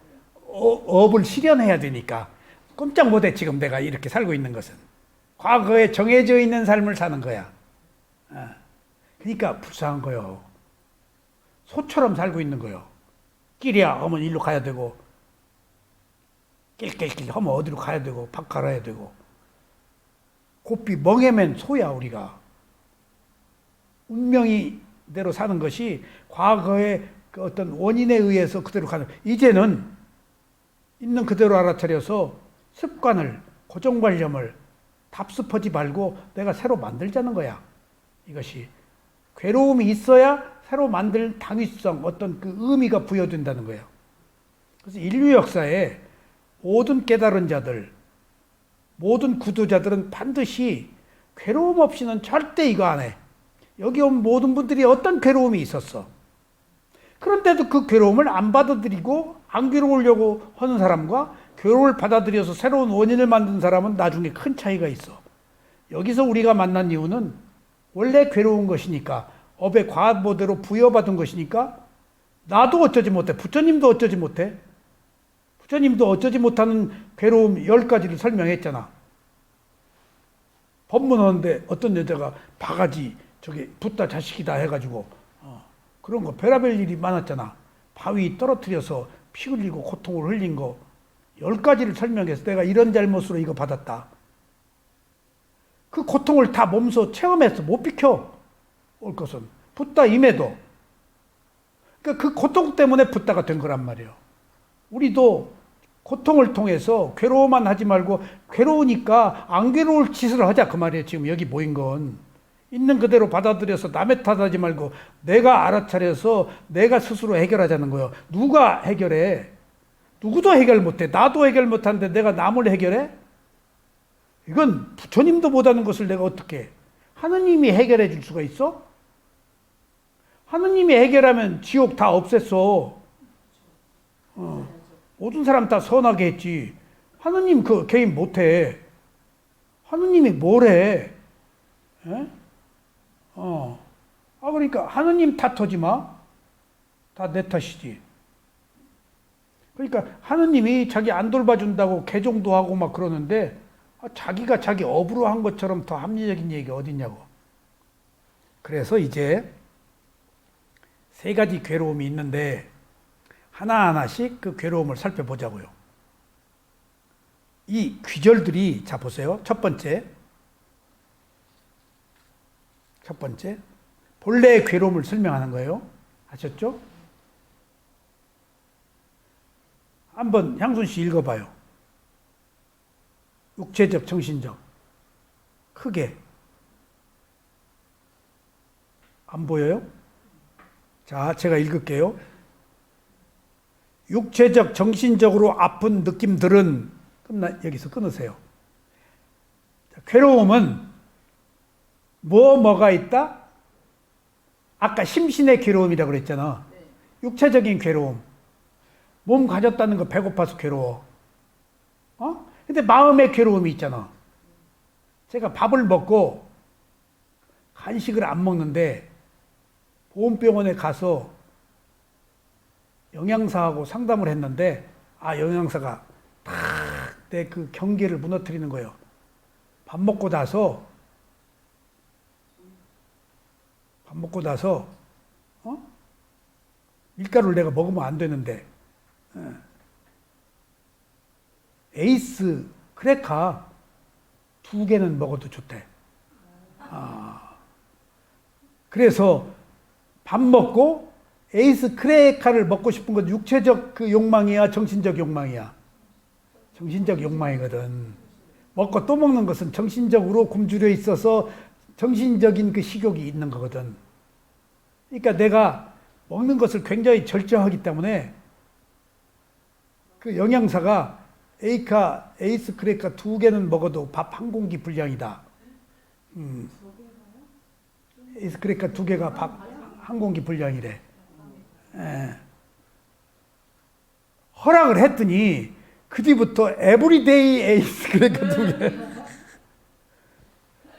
업을 실현해야 되니까 꼼짝 못해. 지금 내가 이렇게 살고 있는 것은 과거에 정해져 있는 삶을 사는 거야. 그러니까 불쌍한 거요. 소처럼 살고 있는 거요. 길이야 하면 일로 가야 되고, 낄낄낄 하면 어디로 가야 되고, 밥 갈아야 되고. 곱비 멍해맨 소야 우리가. 운명이 대로 사는 것이 과거의 그 어떤 원인에 의해서 그대로 가는. 이제는 있는 그대로 알아차려서 습관을, 고정관념을 답습하지 말고 내가 새로 만들자는 거야. 이것이 괴로움이 있어야 새로 만들 당위성, 어떤 그 의미가 부여된다는 거예요. 그래서 인류 역사에 모든 깨달은 자들, 모든 구도자들은 반드시 괴로움 없이는 절대 이거 안 해. 여기 온 모든 분들이 어떤 괴로움이 있었어. 그런데도 그 괴로움을 안 받아들이고 안 괴로우려고 하는 사람과 괴로움을 받아들여서 새로운 원인을 만든 사람은 나중에 큰 차이가 있어. 여기서 우리가 만난 이유는 원래 괴로운 것이니까, 업의 과보대로 부여받은 것이니까 나도 어쩌지 못해. 부처님도 어쩌지 못해. 부처님도 어쩌지 못하는 괴로움 10가지를 설명했잖아. 법문하는데 어떤 여자가 바가지 저기 붓다 자식이다 해가지고 그런 거 별의별 일이 많았잖아. 바위 떨어뜨려서 피 흘리고 고통을 흘린 거 10가지를 설명해서 내가 이런 잘못으로 이거 받았다. 그 고통을 다 몸소 체험해서 못 비켜 올 것은 붓다 임해도. 그러니까 그 고통 때문에 붓다가 된 거란 말이에요. 우리도 고통을 통해서 괴로워만 하지 말고 괴로우니까 안 괴로울 짓을 하자 그 말이에요. 지금 여기 모인 건. 있는 그대로 받아들여서 남의 탓하지 말고 내가 알아차려서 내가 스스로 해결하자는 거예요. 누가 해결해? 누구도 해결 못해. 나도 해결 못하는데 내가 남을 해결해? 이건 부처님도 못하는 것을 내가 어떻게 해? 하느님이 해결해 줄 수가 있어? 하느님이 해결하면 지옥 다 없앴어. 모든 사람 다 선하게 했지. 하느님 그 개인 못해. 하느님이 뭘 해? 에? 그러니까 하느님 탓하지 마. 다 내 탓이지. 그러니까 하느님이 자기 안 돌봐준다고 개종도 하고 막 그러는데 자기가 자기 업으로 한 것처럼 더 합리적인 얘기가 어딨냐고. 그래서 이제 세 가지 괴로움이 있는데 하나하나씩 그 괴로움을 살펴보자고요. 이 귀절들이, 자 보세요. 첫 번째, 본래의 괴로움을 설명하는 거예요. 아셨죠? 한번 향순 씨 읽어봐요. 육체적, 정신적. 크게. 안 보여요? 자, 제가 읽을게요. 육체적, 정신적으로 아픈 느낌들은 여기서 끊으세요. 자, 괴로움은 뭐가 있다? 아까 심신의 괴로움이라고 그랬잖아. 네. 육체적인 괴로움. 몸 가졌다는 거 배고파서 괴로워. 근데 마음의 괴로움이 있잖아. 제가 밥을 먹고 간식을 안 먹는데 보험병원에 가서 영양사하고 상담을 했는데 영양사가 탁 내 그 경계를 무너뜨리는 거예요. 밥 먹고 나서 밀가루를 내가 먹으면 안 되는데 에이스 크래커 2개는 먹어도 좋대. 그래서 밥 먹고 에이스 크래커를 먹고 싶은 건 육체적 그 욕망이야, 정신적 욕망이야? 정신적 욕망이거든. 먹고 또 먹는 것은 정신적으로 굶주려 있어서 정신적인 그 식욕이 있는 거거든. 그러니까 내가 먹는 것을 굉장히 절제하기 때문에 그 영양사가 에이스 크래커 2개는 먹어도 밥 한 공기 분량이다. 에이스 크래커 2개가 밥 한 공기 분량이래. 허락을 했더니 그 뒤부터 에브리데이 에이스 크래커 2개.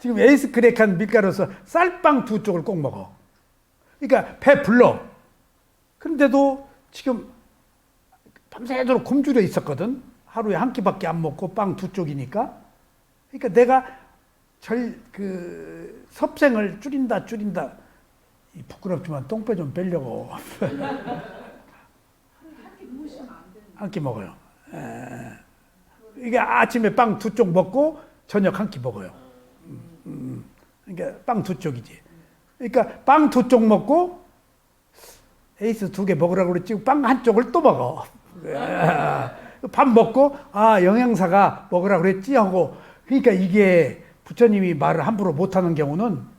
지금 에이스 크래커는 밀가루에서 쌀빵 2쪽을 꼭 먹어. 그러니까 배 불러. 그런데도 지금 밤새도록 굶주려 있었거든. 하루에 한 끼밖에 안 먹고 빵 2쪽이니까. 그러니까 내가 섭생을 줄인다. 부끄럽지만 똥배 좀 빼려고. 한 끼 먹어요. 이게 아침에 빵 2쪽 먹고 저녁 한 끼 먹어요. 그러니까 빵 2쪽이지. 그러니까 빵 2쪽 먹고 에이스 2개 먹으라고 그랬지 빵 1쪽을 또 먹어. 밥 먹고 영양사가 먹으라고 그랬지 하고. 그러니까 이게 부처님이 말을 함부로 못하는 경우는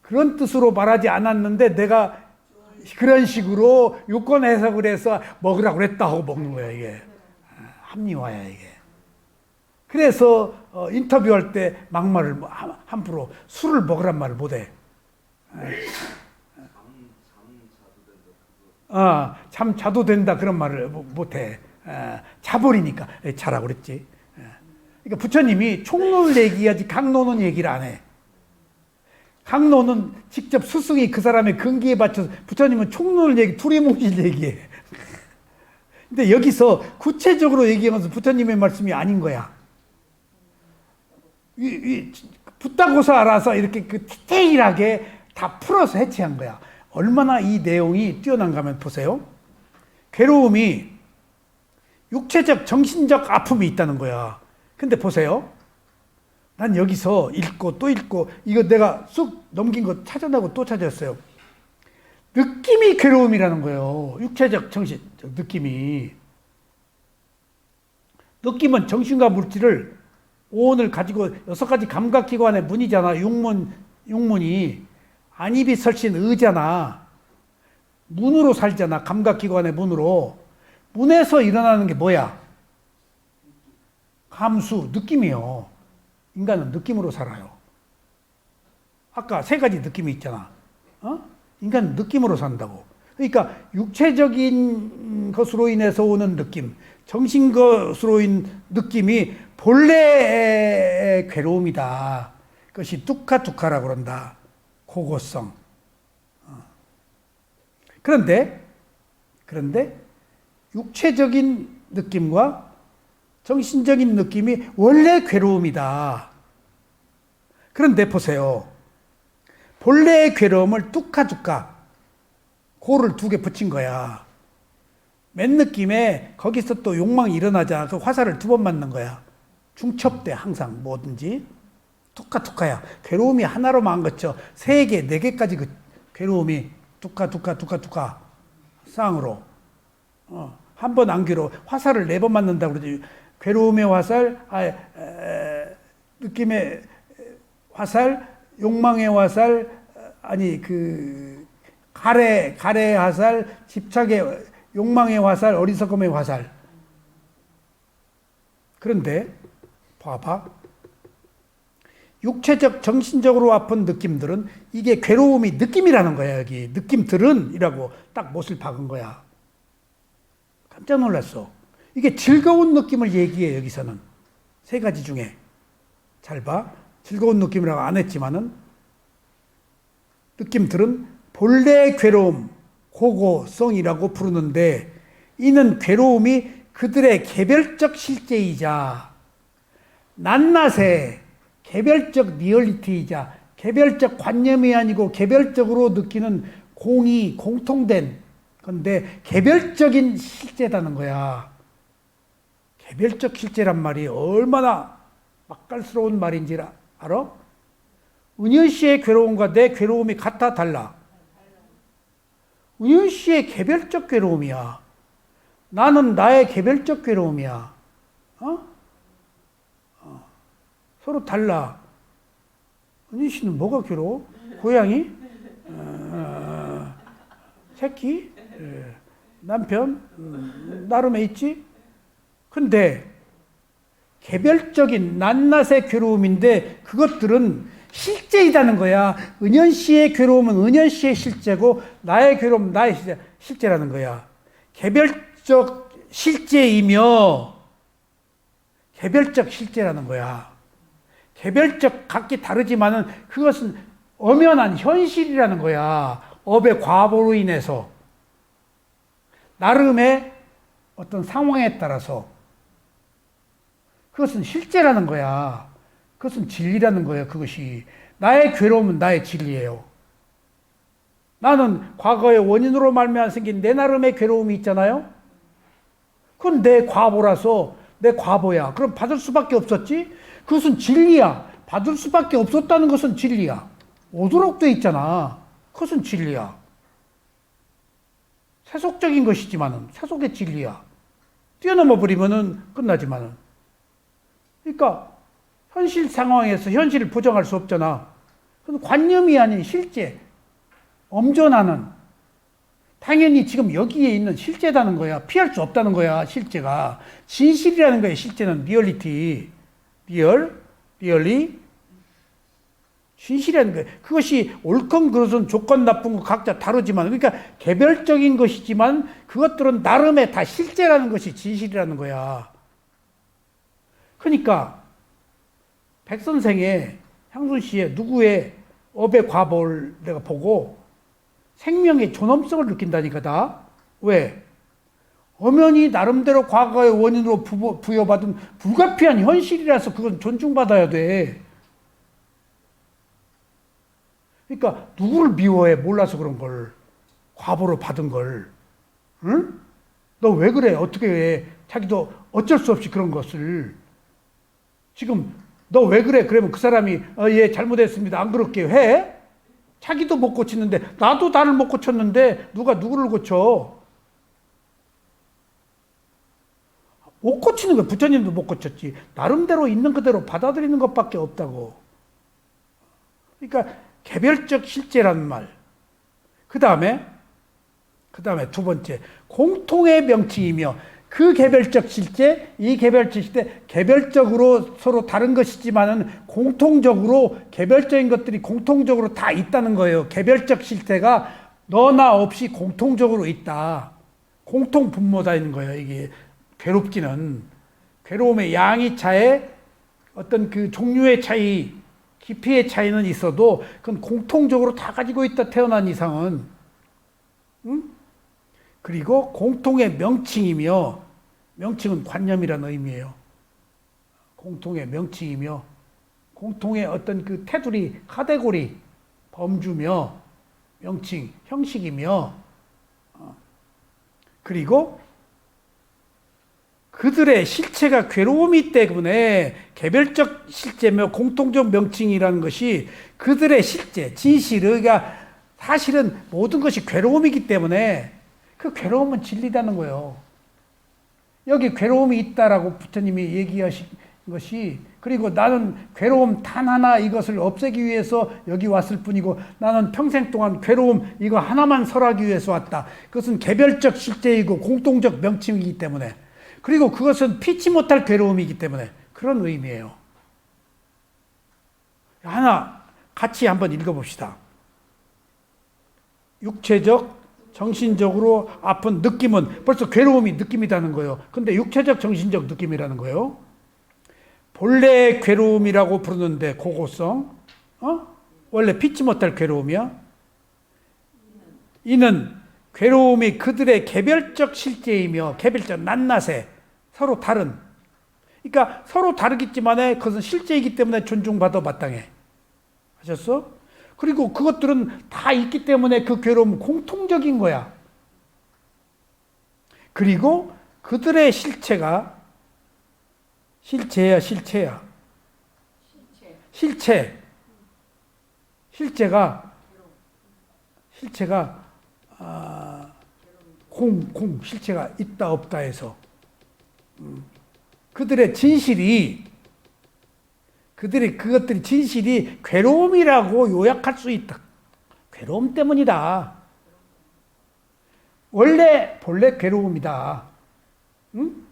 그런 뜻으로 말하지 않았는데 내가 그런 식으로 유권 해석을 해서 먹으라고 그랬다 하고 먹는 거야. 이게 합리화야 이게. 그래서 인터뷰할 때 막말을 함부로 술을 먹으란 말을 못해. 잠 자도 된다 그런 말을 못해. 자버리니까 자라고 그랬지. 그러니까 부처님이 총론을 얘기하지 강론은 얘기를 안 해. 강론은 직접 스승이 그 사람의 근기에 받쳐서, 부처님은 총론을 두리뭉실 얘기해. 근데 여기서 구체적으로 얘기하면서 부처님의 말씀이 아닌 거야. 붓다고서 알아서 이렇게 디테일하게 다 풀어서 해체한 거야. 얼마나 이 내용이 뛰어난가 하면 보세요. 괴로움이 육체적, 정신적 아픔이 있다는 거야. 근데 보세요. 난 여기서 읽고 또 읽고 이거 내가 쑥 넘긴 거 찾아내고 또 찾았어요. 느낌이 괴로움이라는 거예요. 육체적, 정신적 느낌이. 느낌은 정신과 물질을 오온을 가지고 6가지 감각기관의 문이잖아. 육문이. 안입이 설신 의잖아. 문으로 살잖아. 감각기관의 문으로. 문에서 일어나는 게 뭐야? 감수, 느낌이요. 인간은 느낌으로 살아요. 아까 3가지 느낌이 있잖아. 인간은 느낌으로 산다고. 그러니까 육체적인 것으로 인해서 오는 느낌, 정신 것으로 인 느낌이 본래의 괴로움이다. 그것이 두카라고 그런다. 고고성. 그런데 육체적인 느낌과 정신적인 느낌이 원래 괴로움이다. 그런데 보세요. 본래의 괴로움을 두카 고를 2개 붙인 거야. 맨 느낌에 거기서 또 욕망이 일어나자 그 화살을 2번 맞는 거야. 중첩돼 항상 뭐든지. 두카야. 괴로움이 하나로만 안 거쳐 3개, 4개까지 그 괴로움이 두카 쌍으로. 한 번 안 괴로워. 화살을 4번 맞는다고 그러지. 괴로움의 화살, 느낌의 화살, 욕망의 화살, 가래의 화살, 집착의 욕망의 화살, 어리석음의 화살. 그런데 봐봐. 육체적, 정신적으로 아픈 느낌들은 이게 괴로움이 느낌이라는 거야. 여기 느낌들은 이라고 딱 못을 박은 거야. 깜짝 놀랐어. 이게 즐거운 느낌을 얘기해. 여기서는 세 가지 중에 잘 봐. 즐거운 느낌이라고 안 했지만은 느낌들은 본래 괴로움, 고고성이라고 부르는데 이는 괴로움이 그들의 개별적 실제이자 낱낱의 개별적 리얼리티이자 개별적 관념이 아니고 개별적으로 느끼는 공통된 건데 개별적인 실제라는 거야. 개별적 실제란 말이 얼마나 맛깔스러운 말인지 알아? 은현 씨의 괴로움과 내 괴로움이 같아 달라? 은현 씨의 개별적 괴로움이야. 나는 나의 개별적 괴로움이야. 서로 달라. 은현 씨는 뭐가 괴로워? 고양이? 새끼? 남편? 나름에 있지? 근데 개별적인 낱낱의 괴로움인데 그것들은 실제이다는 거야. 은현 씨의 괴로움은 은현 씨의 실제고 나의 괴로움은 나의 실제라는 거야. 개별적 실제이며 개별적 실제라는 거야. 개별적 각기 다르지만은 그것은 엄연한 현실이라는 거야. 업의 과보로 인해서 나름의 어떤 상황에 따라서 그것은 실제라는 거야. 그것은 진리라는 거예요. 그것이 나의 괴로움은 나의 진리예요. 나는 과거의 원인으로 말미암아 생긴 내 나름의 괴로움이 있잖아요. 그건 내 과보라서 내 과보야. 그럼 받을 수밖에 없었지? 그것은 진리야. 받을 수밖에 없었다는 것은 진리야. 오도록 돼 있잖아. 그것은 진리야. 세속적인 것이지만은 세속의 진리야. 뛰어넘어 버리면은 끝나지만은. 그러니까 현실 상황에서 현실을 부정할 수 없잖아. 그건 관념이 아닌 실제, 엄전하는 당연히 지금 여기에 있는 실제다는 거야. 피할 수 없다는 거야. 실제가 진실이라는 거야. 실제는 리얼리티, 리얼리 진실이라는 거야. 그것이 옳건 그릇은 좋건 나쁜 거 각자 다르지만 그러니까 개별적인 것이지만 그것들은 나름의 다 실제라는 것이 진실이라는 거야. 그러니까 백 선생의 향순 씨의 누구의 업의 과보를 내가 보고 생명의 존엄성을 느낀다니까 다. 왜? 엄연히 나름대로 과거의 원인으로 부여받은 불가피한 현실이라서 그건 존중받아야 돼. 그러니까 누구를 미워해? 몰라서 그런 걸. 과보로 받은 걸. 응? 너 왜 그래? 어떻게 해? 자기도 어쩔 수 없이 그런 것을. 지금 너 왜 그래? 그러면 그 사람이 예 잘못했습니다. 안 그렇게 해? 자기도 못 고치는데 나도 나를 못 고쳤는데 누가 누구를 고쳐? 못 고치는 거야. 부처님도 못 고쳤지. 나름대로 있는 그대로 받아들이는 것밖에 없다고. 그러니까 개별적 실제라는 말. 그 다음에 두 번째 공통의 명칭이며 그 개별적 실제, 이 개별적 실제, 개별적으로 서로 다른 것이지만은 공통적으로 개별적인 것들이 공통적으로 다 있다는 거예요. 개별적 실제가 너나 없이 공통적으로 있다. 공통 분모다 있는 거예요. 이게 괴롭기는 괴로움의 양이 차에 어떤 그 종류의 차이, 깊이의 차이는 있어도 그건 공통적으로 다 가지고 있다. 태어난 이상은. 응? 그리고 공통의 명칭이며 명칭은 관념이라는 의미예요. 공통의 명칭이며 공통의 어떤 그 테두리, 카테고리, 범주며 명칭, 형식이며 그리고 그들의 실체가 괴로움이 때문에 개별적 실제며 공통적 명칭이라는 것이 그들의 실제, 진실, 그러니까 사실은 모든 것이 괴로움이기 때문에 그 괴로움은 진리다는 거예요. 여기 괴로움이 있다라고 부처님이 것이, 그리고 나는 괴로움 단 하나 이것을 없애기 위해서 여기 왔을 뿐이고, 나는 평생 동안 괴로움 이거 하나만 설하기 위해서 왔다. 그것은 개별적 실제이고 공통적 명칭이기 때문에, 그리고 그것은 피치 못할 괴로움이기 때문에 그런 의미예요. 하나 같이 한번 읽어봅시다. 육체적, 정신적으로 아픈 느낌은 벌써 괴로움이 느낌이라는 거예요. 근데 육체적, 정신적 느낌이라는 거예요. 본래 괴로움이라고 부르는데 고고성, 원래 피치 못할 괴로움이야. 이는 괴로움이 그들의 개별적 실제이며 개별적 낱낱에 서로 다른, 그러니까 서로 다르겠지만 그것은 실제이기 때문에 존중받아 마땅해. 아셨어? 그리고 그것들은 다 있기 때문에 그 괴로움은 공통적인 거야. 그리고 그들의 실체가 실체야. 실체가 실체가 있다 없다 해서 그것들이 진실이 괴로움이라고 요약할 수 있다. 괴로움 때문이다. 본래 괴로움이다. 응?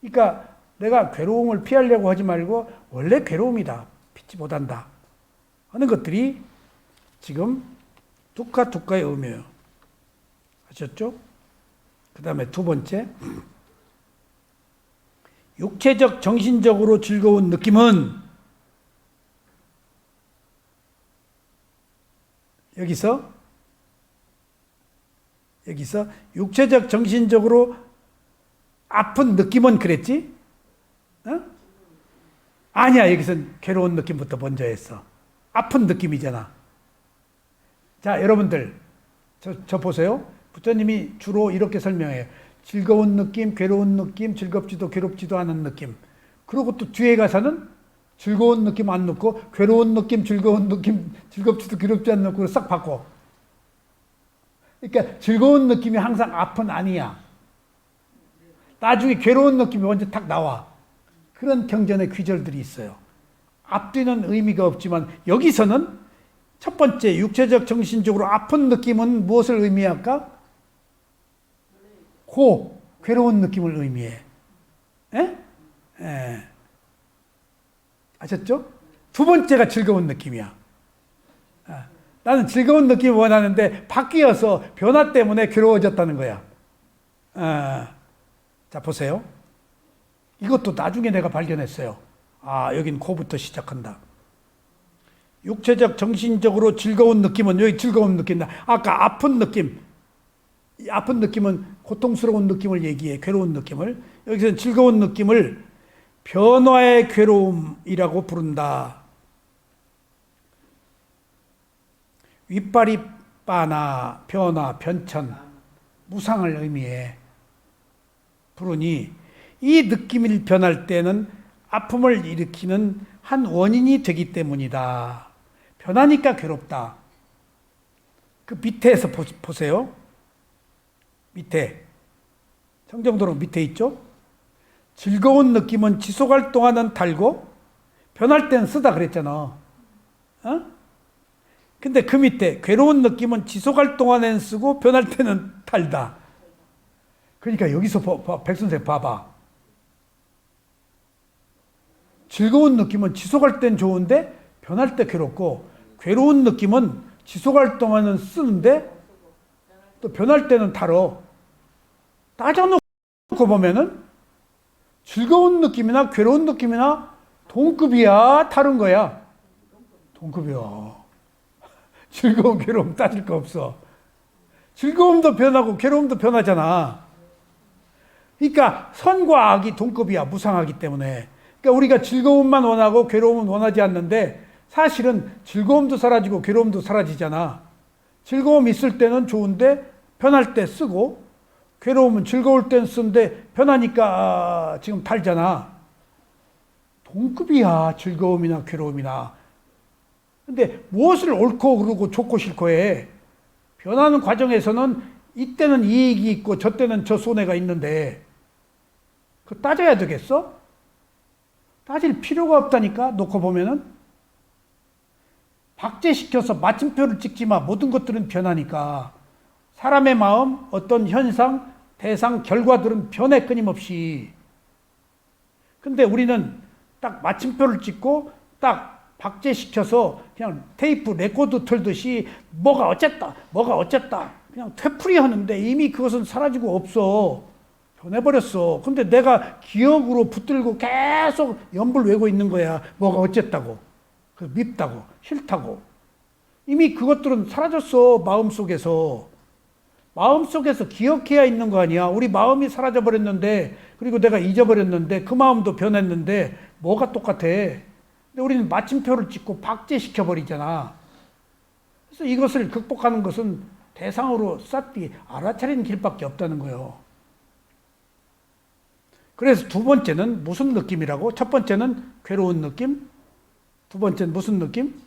그러니까 내가 괴로움을 피하려고 하지 말고 원래 괴로움이다. 피치 못한다. 하는 것들이 지금 두카의 의미예요. 아셨죠? 그 다음에 두 번째, 육체적, 정신적으로 즐거운 느낌은 여기서 육체적, 정신적으로 아픈 느낌은 그랬지? 아니야, 여기서는 괴로운 느낌부터 먼저 했어. 아픈 느낌이잖아. 자, 여러분들, 저 보세요. 부처님이 주로 이렇게 설명해요. 즐거운 느낌, 괴로운 느낌, 즐겁지도 괴롭지도 않은 느낌. 그리고 또 뒤에 가서는 즐거운 느낌 안 넣고, 괴로운 느낌, 즐거운 느낌, 즐겁지도 괴롭지 않은 느낌으로 싹 바꿔. 그러니까 즐거운 느낌이 항상 아픈 아니야. 나중에 괴로운 느낌이 먼저 탁 나와. 그런 경전의 귀절들이 있어요. 앞뒤는 의미가 없지만 여기서는 첫 번째 육체적, 정신적으로 아픈 느낌은 무엇을 의미할까? 괴로운 느낌을 의미해. 아셨죠? 두 번째가 즐거운 느낌이야. 나는 즐거운 느낌을 원하는데 바뀌어서 변화 때문에 괴로워졌다는 거야. 자, 보세요. 이것도 나중에 내가 발견했어요. 여긴 고부터 시작한다. 육체적, 정신적으로 즐거운 느낌은 여기 즐거운 느낌. 아까 아픈 느낌은 고통스러운 느낌을 얘기해. 괴로운 느낌을. 여기서는 즐거운 느낌을 변화의 괴로움이라고 부른다. 윗발이 빠나 변화, 변천, 무상을 의미해. 부르니 이 느낌이 변할 때는 아픔을 일으키는 한 원인이 되기 때문이다. 변하니까 괴롭다. 그 밑에서 보세요. 밑에. 청정도로 밑에 있죠? 즐거운 느낌은 지속할 동안은 달고 변할 때는 쓰다 그랬잖아. 근데 그 밑에 괴로운 느낌은 지속할 동안엔 쓰고 변할 때는 달다. 그러니까 여기서 백선생 봐봐. 즐거운 느낌은 지속할 땐 좋은데 변할 때 괴롭고, 괴로운 느낌은 지속할 동안은 쓰는데 또 변할 때는 달어. 따져놓고 보면은 즐거운 느낌이나 괴로운 느낌이나 동급이야, 다른 거야. 동급이야. 즐거움, 괴로움 따질 거 없어. 즐거움도 변하고 괴로움도 변하잖아. 그러니까 선과 악이 동급이야, 무상하기 때문에. 그러니까 우리가 즐거움만 원하고 괴로움은 원하지 않는데 사실은 즐거움도 사라지고 괴로움도 사라지잖아. 즐거움 있을 때는 좋은데 변할 때 쓰고, 괴로움은 즐거울 땐 쓰는데 변하니까 지금 달잖아. 동급이야, 즐거움이나 괴로움이나. 근데 무엇을 옳고 그르고 좋고 싫고 해. 변하는 과정에서는 이때는 이익이 있고 저 때는 저 손해가 있는데 그거 따져야 되겠어? 따질 필요가 없다니까. 놓고 보면은 박제시켜서 마침표를 찍지 마. 모든 것들은 변하니까. 사람의 마음, 어떤 현상, 대상, 결과들은 변해 끊임없이. 근데 우리는 딱 마침표를 찍고 딱 박제시켜서 그냥 테이프 레코드 틀듯이 뭐가 어쨌다 그냥 되풀이 하는데 이미 그것은 사라지고 없어. 변해버렸어. 근데 내가 기억으로 붙들고 계속 연불 외고 있는 거야. 뭐가 어쨌다고, 그 밉다고, 싫다고. 이미 그것들은 사라졌어. 마음속에서 기억해야 있는 거 아니야. 우리 마음이 사라져 버렸는데, 그리고 내가 잊어버렸는데, 그 마음도 변했는데 뭐가 똑같아. 근데 우리는 마침표를 찍고 박제시켜 버리잖아. 그래서 이것을 극복하는 것은 대상으로 싹디 알아차리는 길밖에 없다는 거예요. 그래서 두 번째는 무슨 느낌이라고? 첫 번째는 괴로운 느낌, 두 번째는 무슨 느낌?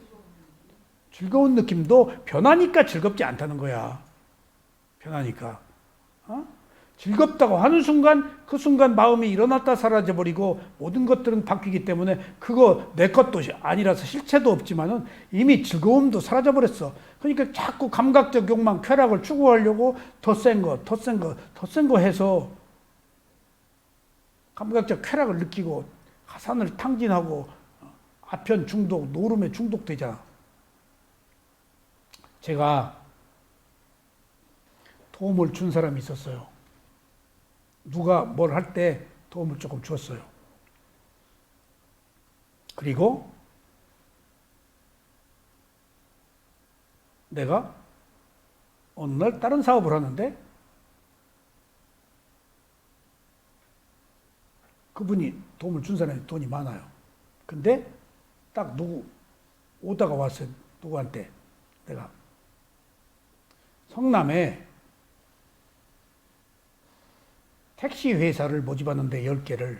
즐거운 느낌도 변하니까 즐겁지 않다는 거야. 변하니까. 즐겁다고 하는 순간 그 순간 마음이 일어났다 사라져버리고 모든 것들은 바뀌기 때문에 그거 내 것도 아니라서 실체도 없지만은 이미 즐거움도 사라져버렸어. 그러니까 자꾸 감각적 욕망, 쾌락을 추구하려고 더 센 거 해서 감각적 쾌락을 느끼고 하산을 탕진하고 아편 중독, 노름에 중독되잖아. 제가 도움을 준 사람이 있었어요. 누가 뭘 할 때 도움을 조금 줬어요. 그리고 내가 어느 날 다른 사업을 하는데 그분이 도움을 준 사람이 돈이 많아요. 근데 딱 누구 오다가 왔어요. 누구한테. 내가 성남에 택시 회사를 모집하는데 10개를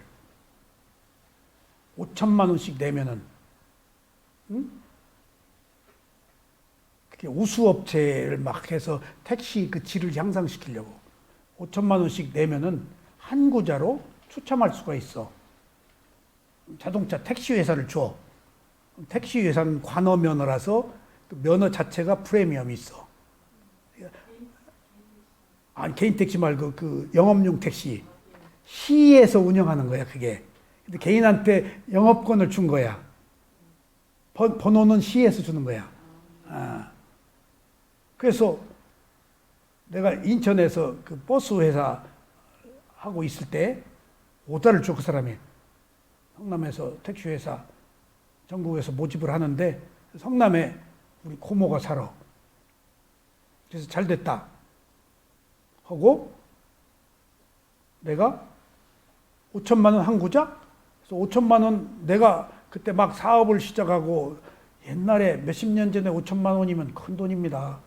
5천만 원씩 내면은, 그게 우수업체를 막 해서 택시 그 질을 향상시키려고 5천만 원씩 내면은 한 구자로 추첨할 수가 있어. 자동차 택시 회사를 줘. 택시 회사는 관어 면허라서 그 면허 자체가 프리미엄이 있어. 아니, 개인 택시 말고 그 영업용 택시. 시에서 운영하는 거야, 그게. 근데 개인한테 영업권을 준 거야. 번호는 시에서 주는 거야. 그래서 내가 인천에서 그 버스 회사 하고 있을 때 오다를 줘, 그 사람이. 성남에서 택시 회사 전국에서 모집을 하는데 성남에 우리 고모가 살아. 그래서 잘 됐다 하고 내가 5천만 원 한 구자? 그래서 5천만 원 내가 그때 막 사업을 시작하고 옛날에 몇십 년 전에 5천만 원이면 큰 돈입니다.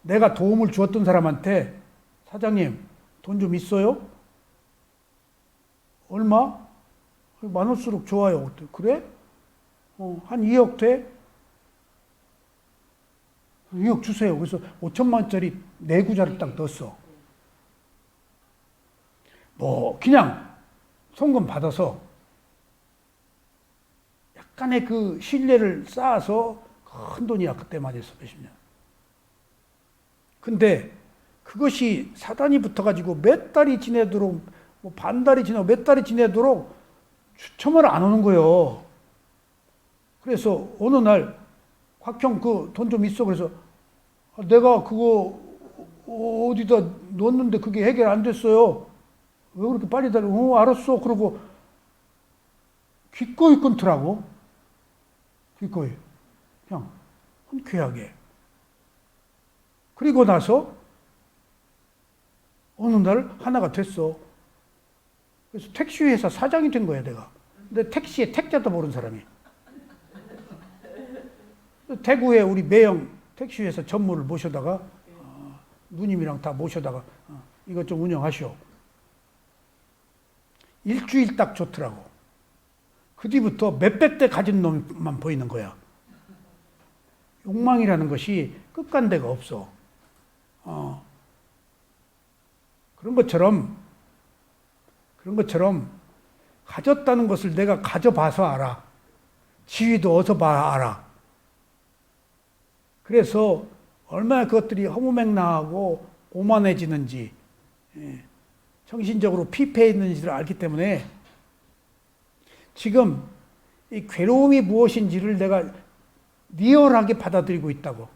내가 도움을 주었던 사람한테 사장님 돈 좀 있어요? 얼마? 많을수록 좋아요. 그래? 한 2억 돼? 2억 주세요. 그래서 5천만 원짜리 4구자를 딱 넣었어. 뭐 그냥 송금 받아서 약간의 그 신뢰를 쌓아서 큰 돈이야. 그때만 해서 몇십 년. 근데 그것이 사단이 붙어가지고 몇 달이 지내도록 뭐 반달이 지나고 몇 달이 지내도록 추첨을 안 오는 거예요. 그래서 어느 날 곽형 그 돈 좀 있어. 그래서 내가 그거 어디다 넣었는데 그게 해결 안 됐어요. 왜 그렇게 빨리 달려? 알았어. 그러고 기꺼이 끊더라고. 기꺼이. 그냥 흔쾌하게. 그리고 나서 어느 날 하나가 됐어. 그래서 택시회사 사장이 된 거야, 내가. 근데 택시에 택자도 모르는 사람이. 대구에 우리 매형 택시회사 전무를 모셔다가 누님이랑 다 모셔다가 이것 좀 운영하시오. 일주일 딱 좋더라고. 그 뒤부터 몇백 대 가진 놈만 보이는 거야. 욕망이라는 것이 끝간데가 없어. 그런 것처럼 가졌다는 것을 내가 가져봐서 알아. 지위도 어서 봐 알아. 그래서 얼마나 그것들이 허무맹랑하고 오만해지는지, 정신적으로 피폐해 있는지를 알기 때문에 지금 이 괴로움이 무엇인지를 내가 리얼하게 받아들이고 있다고.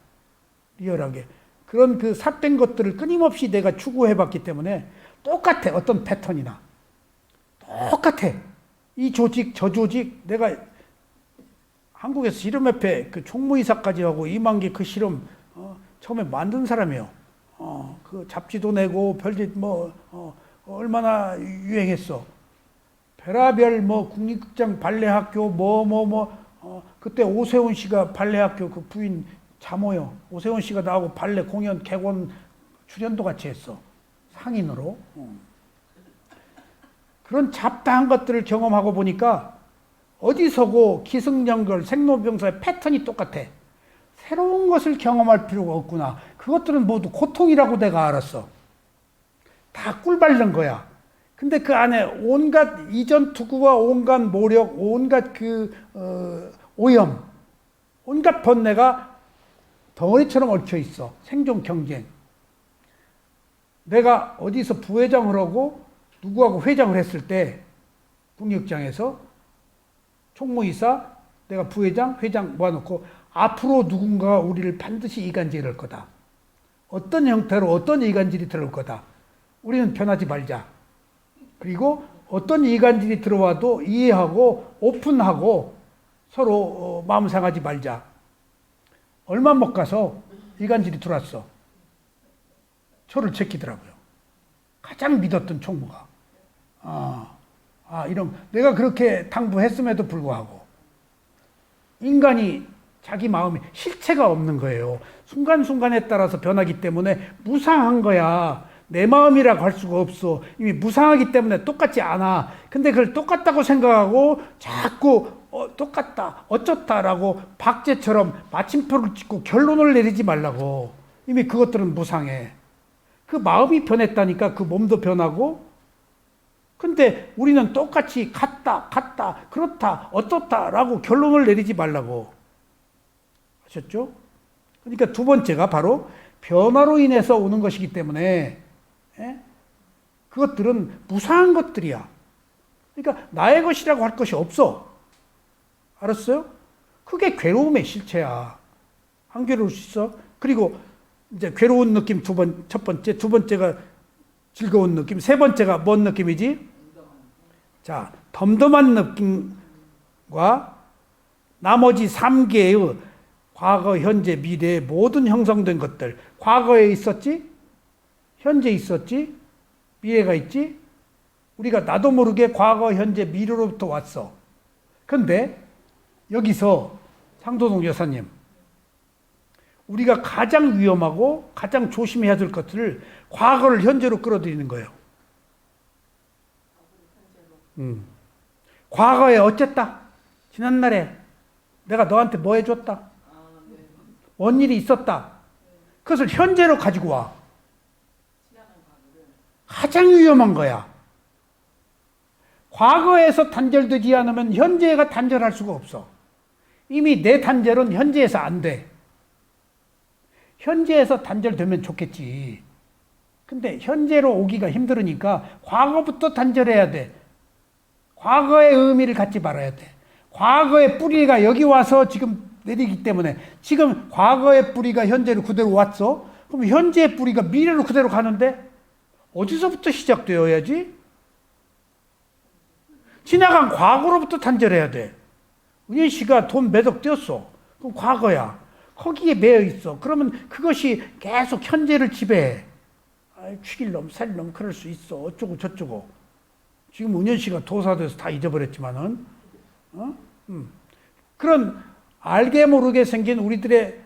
리얼하게. 그런 그 삿된 것들을 끊임없이 내가 추구해 봤기 때문에 똑같아. 어떤 패턴이나. 똑같아. 이 조직, 저 조직, 내가 한국에서 실험협회 그 총무이사까지 하고 2만 개 그 실험 처음에 만든 사람이에요. 그 잡지도 내고 별짓 얼마나 유행했어. 별하별 국립극장 발레학교 그때 오세훈 씨가 발레학교 그 부인 자모요. 오세훈 씨가 나오고 발레 공연 객원 출연도 같이 했어. 상인으로. 그런 잡다한 것들을 경험하고 보니까 어디서고 기승전결 생로병사의 패턴이 똑같아. 새로운 것을 경험할 필요가 없구나. 그것들은 모두 고통이라고 내가 알았어. 다 꿀바른 거야. 근데 그 안에 온갖 이전 투구와 온갖 모력, 온갖 오염, 온갖 번뇌가 덩어리처럼 얽혀 있어. 생존 경쟁. 내가 어디서 부회장을 하고 누구하고 회장을 했을 때 국립극장에서 총무이사, 내가 부회장, 회장 모아놓고 앞으로 누군가가 우리를 반드시 이간질할 거다. 어떤 형태로 어떤 이간질이 들어올 거다. 우리는 변하지 말자. 그리고 어떤 이간질이 들어와도 이해하고 오픈하고 서로 마음 상하지 말자. 얼마 못 가서 이간질이 들어왔어. 저를 제끼더라고요. 가장 믿었던 총무가. 이런 내가 그렇게 당부했음에도 불구하고 인간이 자기 마음에 실체가 없는 거예요. 순간순간에 따라서 변하기 때문에 무상한 거야. 내 마음이라고 할 수가 없어. 이미 무상하기 때문에 똑같지 않아. 근데 그걸 똑같다고 생각하고 자꾸 똑같다, 어쩌다라고 박제처럼 마침표를 찍고 결론을 내리지 말라고. 이미 그것들은 무상해. 그 마음이 변했다니까 그 몸도 변하고. 근데 우리는 똑같이 같다, 그렇다, 어떻다라고 결론을 내리지 말라고. 아셨죠? 그러니까 두 번째가 바로 변화로 인해서 오는 것이기 때문에 그것들은 무상한 것들이야. 그러니까 나의 것이라고 할 것이 없어. 알았어요? 그게 괴로움의 실체야. 안 괴로울 수 있어? 그리고 이제 괴로운 느낌 첫 번째, 두 번째가 즐거운 느낌, 세 번째가 뭔 느낌이지? 자, 덤덤한 느낌과 나머지 3개의 과거, 현재, 미래의 모든 형성된 것들. 과거에 있었지? 현재 있었지? 미래가 있지? 우리가 나도 모르게 과거, 현재, 미래로부터 왔어. 근데 여기서 상도동 여사님, 우리가 가장 위험하고 가장 조심해야 될 것들을 과거를 현재로 끌어들이는 거예요. 과거에 어쨌다. 지난날에 내가 너한테 뭐 해줬다. 뭔 일이 있었다. 그것을 현재로 가지고 와. 가장 위험한 거야. 과거에서 단절되지 않으면 현재가 단절할 수가 없어. 이미 내 단절은 현재에서 안 돼. 현재에서 단절되면 좋겠지. 근데 현재로 오기가 힘들으니까 과거부터 단절해야 돼. 과거의 의미를 갖지 말아야 돼. 과거의 뿌리가 여기 와서 지금 내리기 때문에 지금 과거의 뿌리가 현재로 그대로 왔어? 그럼 현재의 뿌리가 미래로 그대로 가는데 어디서부터 시작되어야지? 지나간 과거로부터 단절해야 돼. 은희 씨가 돈 몇억 떼었어. 그럼 과거야. 거기에 매여 있어. 그러면 그것이 계속 현재를 지배해. 죽일 놈, 살 놈, 그럴 수 있어. 어쩌고 저쩌고. 지금 은현 씨가 도사돼서 다 잊어버렸지만은, 그런 알게 모르게 생긴 우리들의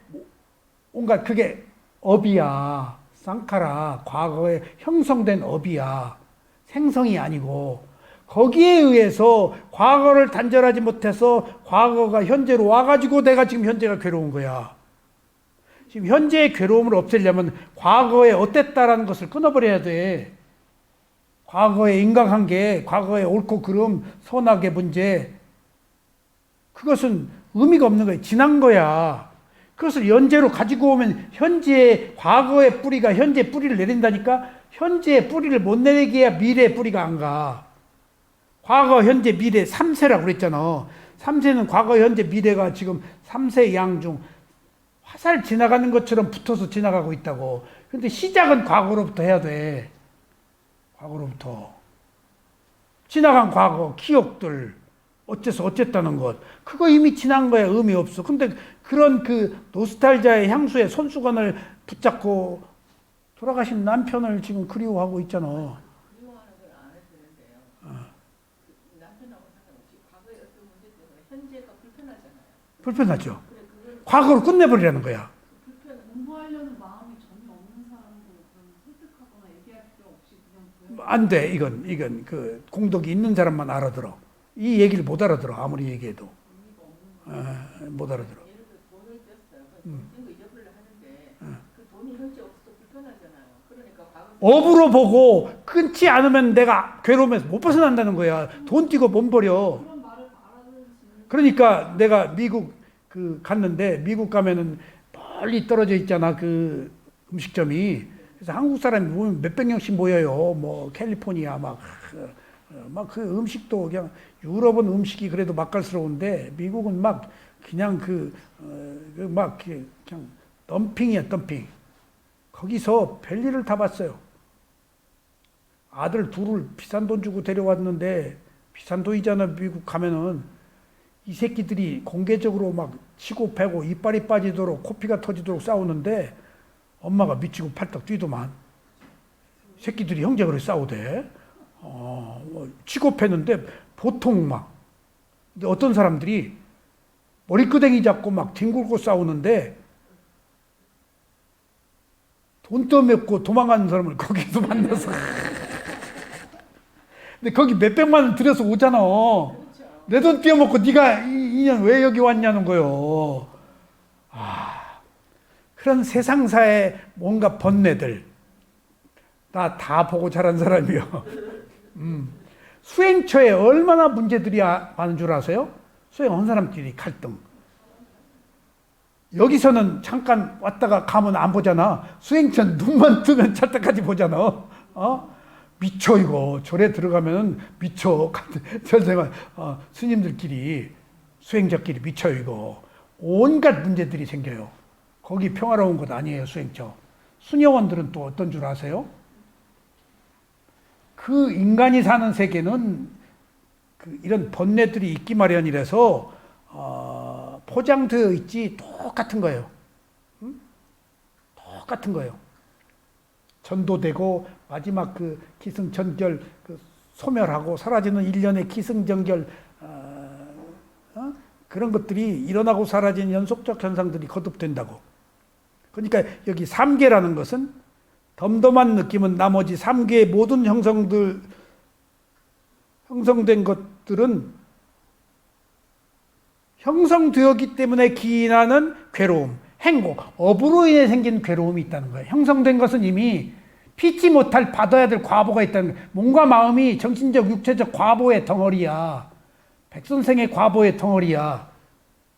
온갖 그게 업이야. 쌍카라. 과거에 형성된 업이야. 생성이 아니고. 거기에 의해서 과거를 단절하지 못해서 과거가 현재로 와가지고 내가 지금 현재가 괴로운 거야. 지금 현재의 괴로움을 없애려면 과거에 어땠다라는 것을 끊어버려야 돼. 과거의 인간관계, 과거의 옳고 그름, 선악의 문제, 그것은 의미가 없는 거예요. 지난 거야. 그것을 현재로 가지고 오면 현재의 과거의 뿌리가 현재 뿌리를 내린다니까. 현재의 뿌리를 못 내리게 해야 미래의 뿌리가 안 가. 과거, 현재, 미래 3세라고 그랬잖아. 3세는 과거, 현재, 미래가 지금 3세 양 중 화살 지나가는 것처럼 붙어서 지나가고 있다고. 근데 시작은 과거로부터 해야 돼. 과거로부터. 지나간 과거, 기억들, 어째서 어쨌다는 것. 그거 이미 지난 거야. 의미 없어. 근데 그런 그 노스탈자의 향수에 손수건을 붙잡고 돌아가신 남편을 지금 그리워하고 있잖아. 그리워하는 걸 안 해도 되는데요. 그 남편하고 상관없이 과거의 어떤 문제 때문에 현재가 불편하잖아요. 불편하죠. 그래 그걸 과거로 끝내버리라는 거야. 불편 공부하려는 마음이 전혀 없는 사람도 그런 설득하거나 얘기할 필요 없이 그냥 안 돼. 이건 그 공덕이 있는 사람만 알아들어. 이 얘기를 못 알아들어. 아무리 얘기해도. 의미가 없는 거예요. 못 알아들어. 예를 들어 돈을 뺐어요. 돈거 잊어버려 하는데 그 돈이 현재 없어서 불편하잖아요. 그러니까 과거 업으로 보고 끊지 않으면 내가 괴로움에서 못 벗어난다는 거야. 돈 띄고 몸 버려. 그런 말을 알아들을 수 있는 그러니까 내가 미국 갔는데 미국 가면은 멀리 떨어져 있잖아. 그 음식점이. 그래서 한국 사람이 보면 몇백 명씩 모여요. 뭐 캘리포니아 막 그 음식도 그냥 유럽은 음식이 그래도 맛깔스러운데 미국은 막 그냥 막 그냥 덤핑이야, 덤핑. 거기서 별일을 다 봤어요. 아들 둘을 비싼 돈 주고 데려왔는데 비싼 돈이잖아. 미국 가면은 이 새끼들이 공개적으로 막 치고 패고 이빨이 빠지도록 코피가 터지도록 싸우는데 엄마가 미치고 팔떡 뛰더만. 새끼들이 형제들이 싸우대. 치고 패는데 보통 막 어떤 사람들이 머리끄댕이 잡고 막 뒹굴고 싸우는데 돈 떠먹고 도망가는 사람을 거기서 만나서 근데 거기 몇백만 원 들여서 오잖아. 내 돈 떼어먹고 네가 2년 왜 여기 왔냐는 거요. 그런 세상사의 뭔가 번뇌들 나 다 보고 자란 사람이요. 수행처에 얼마나 문제들이 많은 줄 아세요? 수행한 사람끼리 갈등. 여기서는 잠깐 왔다가 가면 안 보잖아. 수행처는 눈만 뜨면 찰떡까지 보잖아. 미쳐 이거. 절에 들어가면 미쳐. 절생활 스님들끼리 수행자끼리 미쳐 이거. 온갖 문제들이 생겨요. 거기 평화로운 곳 아니에요. 수행처. 수녀원들은 또 어떤 줄 아세요? 그 인간이 사는 세계는 이런 번뇌들이 있기 마련이라서 포장되어 있지 똑같은 거예요. 똑같은 거예요. 전도되고 마지막 그 기승전결 소멸하고 사라지는 일련의 기승전결 그런 것들이 일어나고 사라지는 연속적 현상들이 거듭된다고. 그러니까 여기 삼계라는 것은 덤덤한 느낌은 나머지 3개의 모든 형성된 것들은 형성되었기 때문에 기인하는 괴로움, 행복, 업으로 인해 생긴 괴로움이 있다는 거예요. 형성된 것은 이미 피치 못할 받아야 될 과보가 있다는 거예요. 몸과 마음이 정신적, 육체적 과보의 덩어리야. 백선생의 과보의 덩어리야.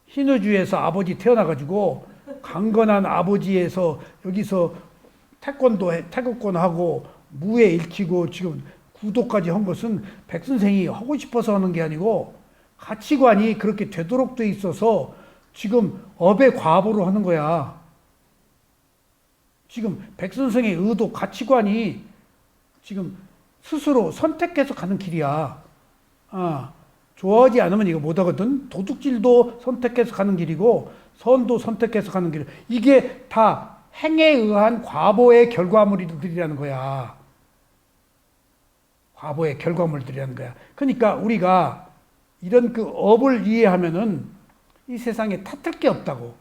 신우주에서 아버지 태어나가지고 강건한 아버지에서 여기서 태극권하고 무에 읽히고 지금 구도까지 한 것은 백선생이 하고 싶어서 하는 게 아니고 가치관이 그렇게 되도록 돼 있어서 지금 업의 과보로 하는 거야. 지금 백선생의 의도, 가치관이 지금 스스로 선택해서 가는 길이야. 좋아하지 않으면 이거 못하거든. 도둑질도 선택해서 가는 길이고 선도 선택해서 가는 길. 이게 다 행에 의한 과보의 결과물들이라는 거야. 과보의 결과물들이라는 거야. 그러니까 우리가 이런 그 업을 이해하면은 이 세상에 탓할 게 없다고.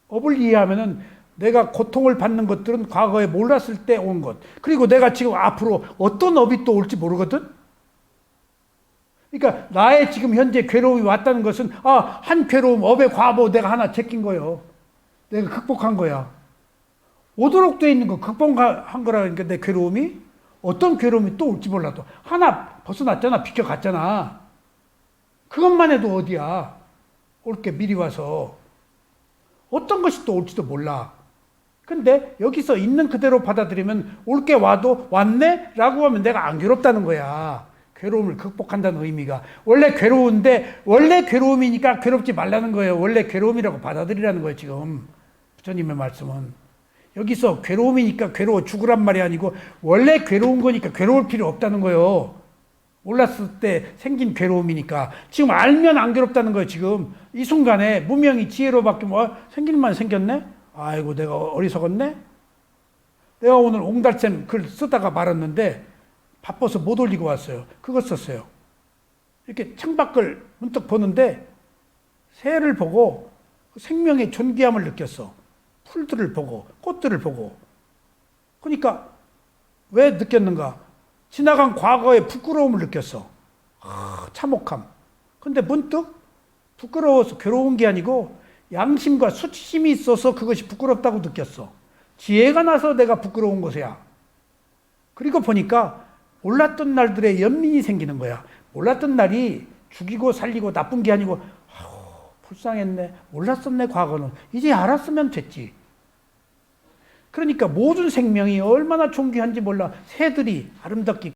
업을 이해하면은 내가 고통을 받는 것들은 과거에 몰랐을 때 온 것. 그리고 내가 지금 앞으로 어떤 업이 또 올지 모르거든? 그러니까 나의 지금 현재 괴로움이 왔다는 것은 한 괴로움, 업의 과보 내가 하나 제낀 거예요. 내가 극복한 거야. 오도록 돼 있는 거 극복한 거라니까 내 괴로움이 어떤 괴로움이 또 올지 몰라도 하나 벗어났잖아. 비켜갔잖아. 그것만 해도 어디야. 올 게 미리 와서. 어떤 것이 또 올지도 몰라. 근데 여기서 있는 그대로 받아들이면 올 게 와도 왔네? 라고 하면 내가 안 괴롭다는 거야. 괴로움을 극복한다는 의미가. 원래 괴로운데 원래 괴로움이니까 괴롭지 말라는 거예요. 원래 괴로움이라고 받아들이라는 거예요. 지금 부처님의 말씀은. 여기서 괴로움이니까 괴로워 죽으란 말이 아니고 원래 괴로운 거니까 괴로울 필요 없다는 거예요. 몰랐을 때 생긴 괴로움이니까. 지금 알면 안 괴롭다는 거예요. 지금 이 순간에 무명이 지혜로 바뀌면 생길만 생겼네? 아이고 내가 어리석었네? 내가 오늘 옹달샘 글 쓰다가 말았는데 바빠서 못 올리고 왔어요. 그거 썼어요. 이렇게 창밖을 문득 보는데 새를 보고 생명의 존귀함을 느꼈어. 풀들을 보고 꽃들을 보고. 그러니까 왜 느꼈는가? 지나간 과거의 부끄러움을 느꼈어. 참혹함. 근데 문득 부끄러워서 괴로운 게 아니고 양심과 수치심이 있어서 그것이 부끄럽다고 느꼈어. 지혜가 나서 내가 부끄러운 것이야. 그리고 보니까 몰랐던 날들의 연민이 생기는 거야. 몰랐던 날이 죽이고 살리고 나쁜 게 아니고 불쌍했네. 몰랐었네 과거는. 이제 알았으면 됐지. 그러니까 모든 생명이 얼마나 존귀한지 몰라. 새들이 아름답게,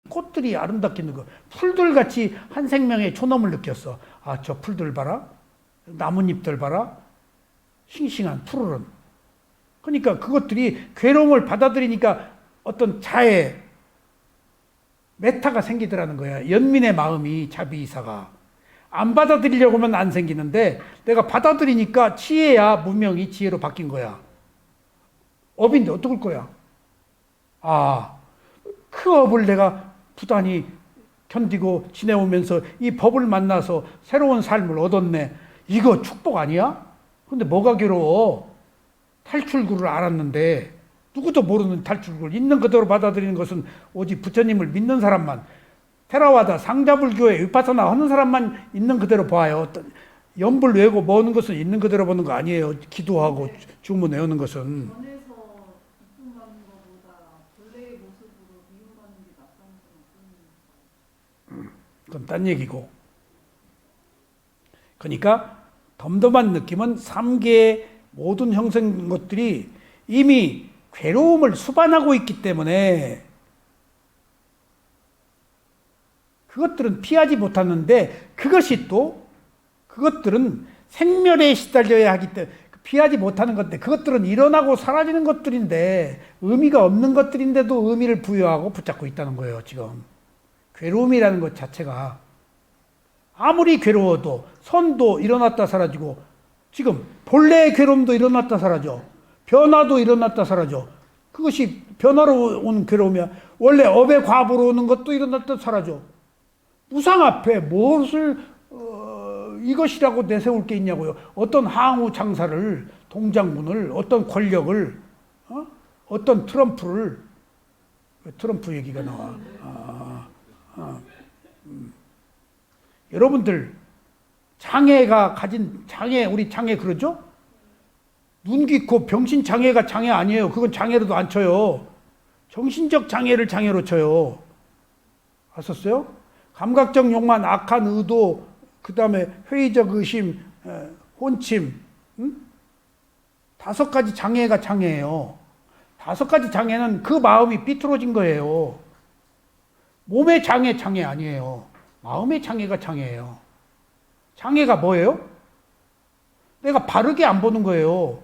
꽃들이 아름답게 느껴. 풀들같이 한 생명의 존엄을 느꼈어. 아, 저 풀들 봐라. 나뭇잎들 봐라. 싱싱한 푸르른. 그러니까 그것들이 괴로움을 받아들이니까 어떤 자애, 메타가 생기더라는 거야. 연민의 마음이, 자비이사가. 안 받아들이려고 하면 안 생기는데 내가 받아들이니까 지혜야 무명이 지혜로 바뀐 거야. 업인데 어떡할 거야? 그 업을 내가 부단히 견디고 지내오면서 이 법을 만나서 새로운 삶을 얻었네. 이거 축복 아니야? 근데 뭐가 괴로워? 탈출구를 알았는데 누구도 모르는 탈출구를 있는 그대로 받아들이는 것은 오직 부처님을 믿는 사람만, 테라와다 상자불교의 위파사나 하는 사람만 있는 그대로 봐요. 연불 외고 뭐는 것은 있는 그대로 보는 거 아니에요. 기도하고 주문 외우는 것은. 전에서 이쁨 받는 것보다 본래의 모습으로 미움받는 게 낫다는 건 어떤 얘기인가요? 그건 딴 얘기고. 그러니까 덤덤한 느낌은 3개의 모든 형성 것들이 이미 괴로움을 수반하고 있기 때문에 그것들은 피하지 못하는데 그것들은 생멸에 시달려야 하기 때문에 피하지 못하는 것들, 그것들은 일어나고 사라지는 것들인데 의미가 없는 것들인데도 의미를 부여하고 붙잡고 있다는 거예요. 지금 괴로움이라는 것 자체가 아무리 괴로워도 선도 일어났다 사라지고 지금 본래의 괴로움도 일어났다 사라져. 변화도 일어났다 사라져. 그것이 변화로 온 괴로움이야. 원래 업의 과보로 오는 것도 일어났다 사라져. 무상 앞에 무엇을 이것이라고 내세울 게 있냐고요. 어떤 항우 장사를, 동장군을, 어떤 권력을, 어떤 트럼프를. 왜 트럼프 얘기가 나와? 여러분들 장애가 가진 장애, 우리 장애 그러죠? 눈, 귀, 코, 병신 장애가 장애 아니에요. 그건 장애로도 안 쳐요. 정신적 장애를 장애로 쳐요. 아셨어요? 감각적 욕망, 악한 의도, 그 다음에 회의적 의심, 혼침, 5가지 장애가 장애예요. 5가지 장애는 그 마음이 삐뚤어진 거예요. 몸의 장애 아니에요. 마음의 장애가 장애예요. 장애가 뭐예요? 내가 바르게 안 보는 거예요.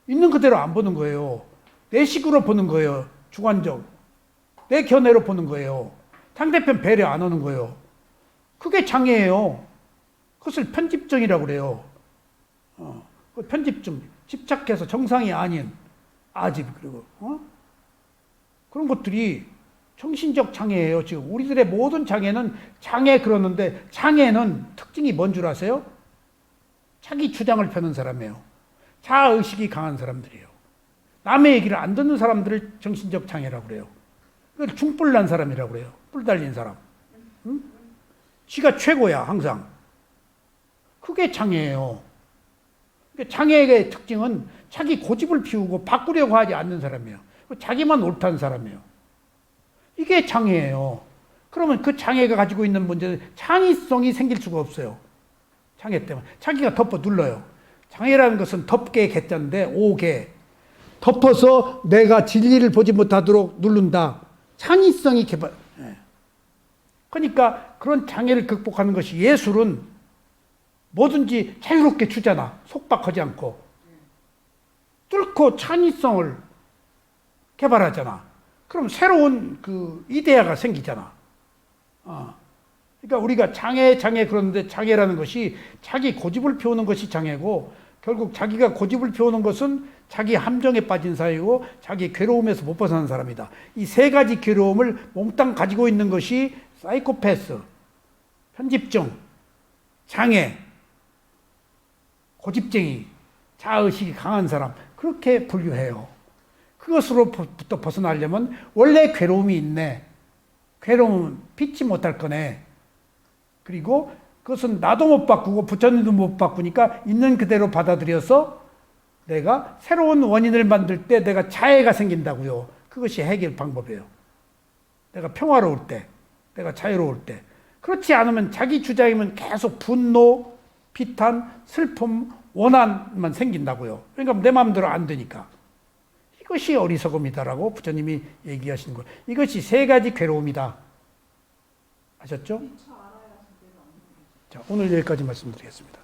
있는 그대로 안 보는 거예요. 내 식으로 보는 거예요. 주관적. 내 견해로 보는 거예요. 상대편 배려 안 하는 거예요. 그게 장애예요. 그것을 편집증이라고 그래요. 편집증. 집착해서 정상이 아닌 아집. 그리고 그런 것들이 정신적 장애예요. 지금 우리들의 모든 장애는 장애 그러는데 장애는 특징이 뭔 줄 아세요? 자기 주장을 펴는 사람이에요. 자아의식이 강한 사람들이에요. 남의 얘기를 안 듣는 사람들을 정신적 장애라고 그래요. 그걸 중뿔 난 사람이라고 그래요. 뿔 달린 사람. 응? 지가 최고야 항상. 그게 장애예요. 장애의 특징은 자기 고집을 피우고 바꾸려고 하지 않는 사람이에요. 자기만 옳다는 사람이에요. 이게 장애예요. 그러면 그 장애가 가지고 있는 문제는 창의성이 생길 수가 없어요. 장애 때문에. 자기가 덮어 눌러요. 장애라는 것은 덮개 개자인데 5개. 덮어서 내가 진리를 보지 못하도록 누른다. 창의성이 개발. 그러니까 그런 장애를 극복하는 것이 예술은 뭐든지 자유롭게 주잖아. 속박하지 않고. 뚫고 창의성을 개발하잖아. 그럼 새로운 그 이데아가 생기잖아. 그러니까 우리가 장애 그러는데 장애라는 것이 자기 고집을 피우는 것이 장애고 결국 자기가 고집을 피우는 것은 자기 함정에 빠진 사이고 자기 괴로움에서 못 벗어난 사람이다. 이 세 가지 괴로움을 몽땅 가지고 있는 것이 사이코패스, 편집증, 장애, 고집쟁이, 자아의식이 강한 사람 그렇게 분류해요. 그것으로부터 벗어나려면 원래 괴로움이 있네. 괴로움은 피치 못할 거네. 그리고 그것은 나도 못 바꾸고 부처님도 못 바꾸니까 있는 그대로 받아들여서 내가 새로운 원인을 만들 때 내가 자애가 생긴다고요. 그것이 해결 방법이에요. 내가 평화로울 때, 내가 자유로울 때. 그렇지 않으면 자기 주장이면 계속 분노, 비탄, 슬픔, 원한만 생긴다고요. 그러니까 내 마음대로 안 되니까. 이것이 어리석음이다라고 부처님이 얘기하시는 거예요. 이것이 세 가지 괴로움이다. 아셨죠? 미처 알아야 되는 자, 오늘 여기까지 말씀드리겠습니다.